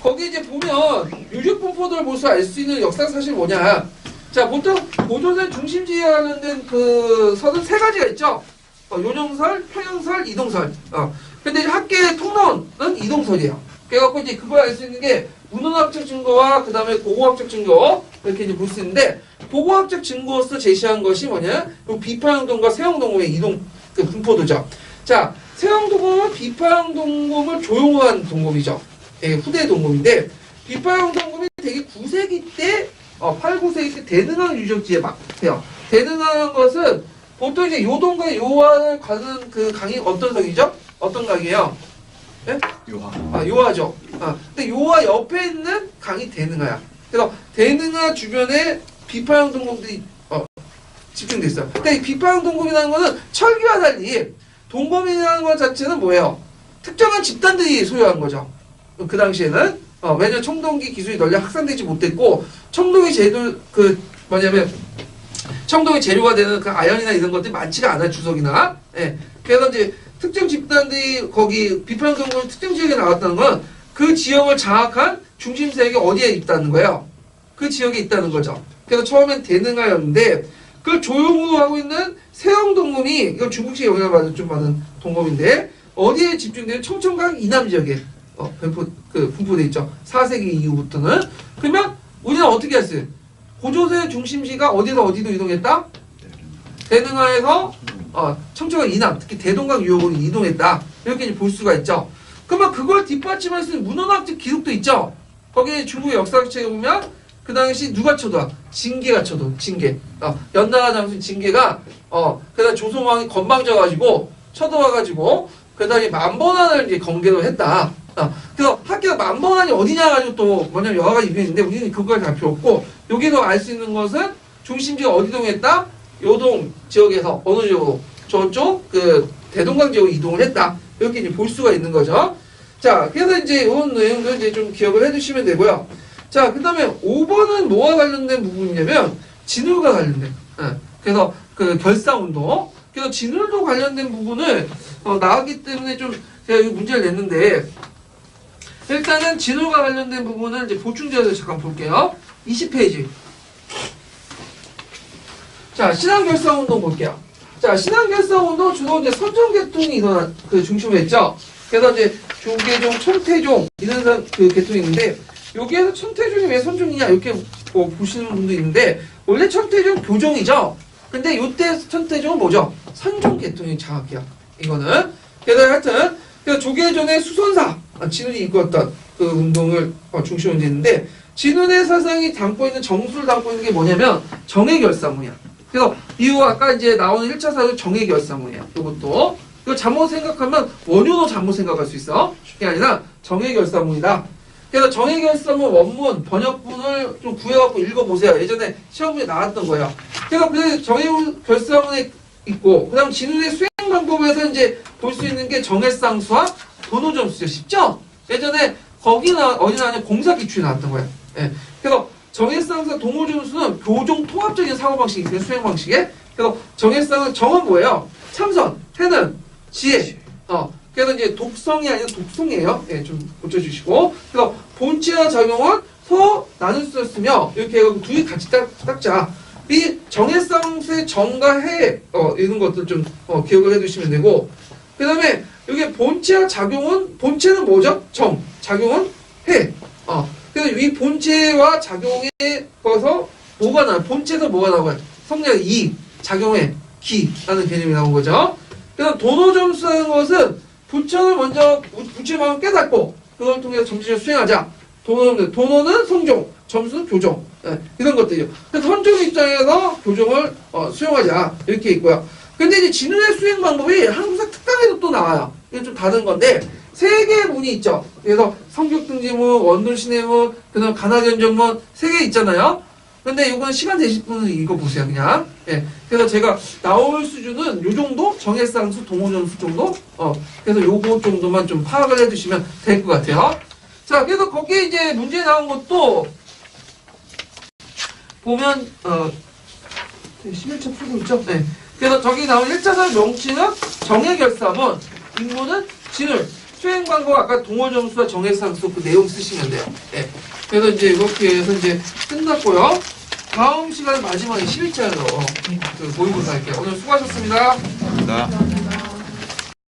거기 이제 보면 유적분포도를 볼 수 알 수 있는 역사 사실 뭐냐. 자, 보통 고조선 중심지에 관련된 설은 세 가지가 있죠. 요령설, 평형설, 이동설. 근데 이제 학계의 통론은 이동설이에요. 그래갖고 이제 그걸 알 수 있는 게 문헌학적 증거와 그 다음에 고고학적 증거 이렇게 이제 볼 수 있는데 고고학적 증거로서 제시한 것이 뭐냐? 비파형동과 세형동곰의 이동 분포도죠. 자, 세형동곰은 비파형동곰을 조용한 동곰이죠. 예, 후대 동곰인데 비파형동곰이 되게 9세기 때 8, 9세기 때 대능왕 유적지에 막 해요. 대능왕 것은 보통 이제 요동과 요하를 가는 강이 어떤 성이죠? 어떤 강이에요? 예? 요하. 요하죠. 근데 요하 옆에 있는 강이 대능하야. 그래서 대능하 주변에 비파형 동곰들이 집중돼 있어요. 그러니까 이 비파형 동곰이라는 거는 철기와 달리 동곰이라는 것 자체는 뭐예요? 특정한 집단들이 소유한 거죠. 그 당시에는 왜냐면 청동기 기술이 널리 확산되지 못했고 청동기 제도 청동기 재료가 되는 아연이나 이런 것들이 많지가 않아요. 주석이나. 예. 그래서 이제 특정 집단들이 거기 비파형 동곰 특정 지역에 나왔다는 건 그 지역을 장악한 중심 세력이 어디에 있다는 거예요. 그 지역에 있다는 거죠. 그래서 처음엔 대능하였는데 그걸 조용으로 하고 있는 세형동곰이 이건 중국식 영향을 받은 좀 많은 동곰인데 어디에 집중되는 청천강 이남 지역에 분포돼 있죠. 4세기 이후부터는. 그러면 우리는 어떻게 했어요? 고조선의 중심지가 어디서 어디로 이동했다? 대능하에서 청천강 이남, 특히 대동강 유역으로 이동했다. 이렇게 이제 볼 수가 있죠. 그러면 그걸 뒷받침할 수 있는 문헌학적 기록도 있죠. 거기에 중국의 역사학 책에 보면 그 당시 누가 쳐도와? 징계가 쳐도, 징계. 연나라 장수 징계가 그다음 조선왕이 건방져가지고 쳐도와가지고 그다음에 만번환을 이제 건계로 했다. 그래서 학교가 만번환이 어디냐 가지고 또 뭐냐면 여러 가지 의견이 있는데 우리는 그걸 다 필요 없고 여기서 알 수 있는 것은 중심지가 어디 이동했다? 요동 지역에서 어느 지역으로 저쪽 대동강 지역으로 이동을 했다. 이렇게 이제 볼 수가 있는 거죠. 자, 그래서 이제 이런 내용들 이제 좀 기억을 해두시면 되고요. 자, 그 다음에 5번은 뭐와 관련된 부분이냐면 진울과 관련된. 그래서 결사운동. 그래서 진울도 관련된 부분을 나왔기 때문에 좀 제가 이 문제를 냈는데 일단은 진호가 관련된 부분은 이제 보충제를 잠깐 볼게요. 20페이지. 자, 신앙결사운동 볼게요. 자, 신앙결사운동 주로 이제 선종계통이 일어난 그 중심으로 했죠. 그래서 이제 조계종, 천태종 이런 그 계통이 있는데 여기에서 천태종이 왜 선종이냐 이렇게 보시는 분도 있는데 원래 천태종 교종이죠. 근데 요때 천태종은 뭐죠? 선종계통이 정확해요. 이거는. 그래서 하여튼 그래서 조계종의 수선사 진훈이 이끌었던 그 운동을 중심으로 했는데 진훈의 사상이 담고 있는 정수를 담고 있는 게 뭐냐면 정해결사문이야. 그래서 이후 아까 이제 나오는 1차 사유 정해결사문이야. 이것도 이거 잘못 생각하면 원효도 잘못 생각할 수 있어. 그게 아니라 정해결사문이다. 그래서 정해결사문 원문 번역본을 좀 구해갖고 읽어보세요. 예전에 시험문에 나왔던 거예요. 그래서 그 정해결사문에 있고 그다음 진훈의 수행 방법에서 이제 볼 수 있는 게 정해쌍수와 도노점수죠. 쉽죠? 예전에 거기나 어디 나왔냐 공사기출이 나왔던 거예요. 예. 그래서 정해쌍수와 도노점수는 교종 통합적인 사고방식이 있어요. 수행 방식에. 그래서 정해쌍은 정은 뭐예요? 참선, 해는, 지혜. 그래서 이제 독성이 아니라 독송이에요. 예, 좀 고쳐주시고. 그래서 본체와 작용은 서 나눌 수 있으며 이렇게 해서 둘이 같이 닦자. 이 정해쌍수의 정과 해 이런 것들 좀 기억을 해두시면 되고 그 다음에 여기 본체와 작용은 본체는 뭐죠? 정, 작용은 해. 그래서 이 본체와 작용에 거서 뭐가 나와요? 본체에서 뭐가 나와요? 성냥 이, 작용의 기라는 개념이 나온 거죠. 그래서 도노점수라는 것은 부처를 먼저 부처의 마음을 깨닫고 그걸 통해서 점진을 수행하자. 도노는 성종, 점수는 교종. 이런 것들이요. 그래서 선종 입장에서 교종을 수용하자. 이렇게 있고요. 근데 이제 진훈의 수행 방법이 한국사 특강에도 또 나와요. 이게 좀 다른 건데, 3개의 문이 있죠. 그래서 성격등지문, 원돌신해문, 그 다음 가나견정문 3개 있잖아요. 근데 이거는 시간 되실 분은 읽어보세요, 그냥. 예. 그래서 제가 나올 수준은 요 정도? 정해쌍수, 동호점수 정도? 그래서 요거 정도만 좀 파악을 해두시면 될 것 같아요. 자, 그래서 거기에 이제 문제 나온 것도 보면 11차 풀고 있죠? 네. 그래서 저기 나온 1차선 명칭은 정해결사문, 임무는 진울, 수행 방법 아까 동호점수와 정해쌍수 그 내용 쓰시면 돼요. 네. 그래서 이제 이렇게 해서 이제 끝났고요. 다음 시간에 마지막에 11차로 그 모의고사 할게요. 오늘 수고하셨습니다. 감사합니다.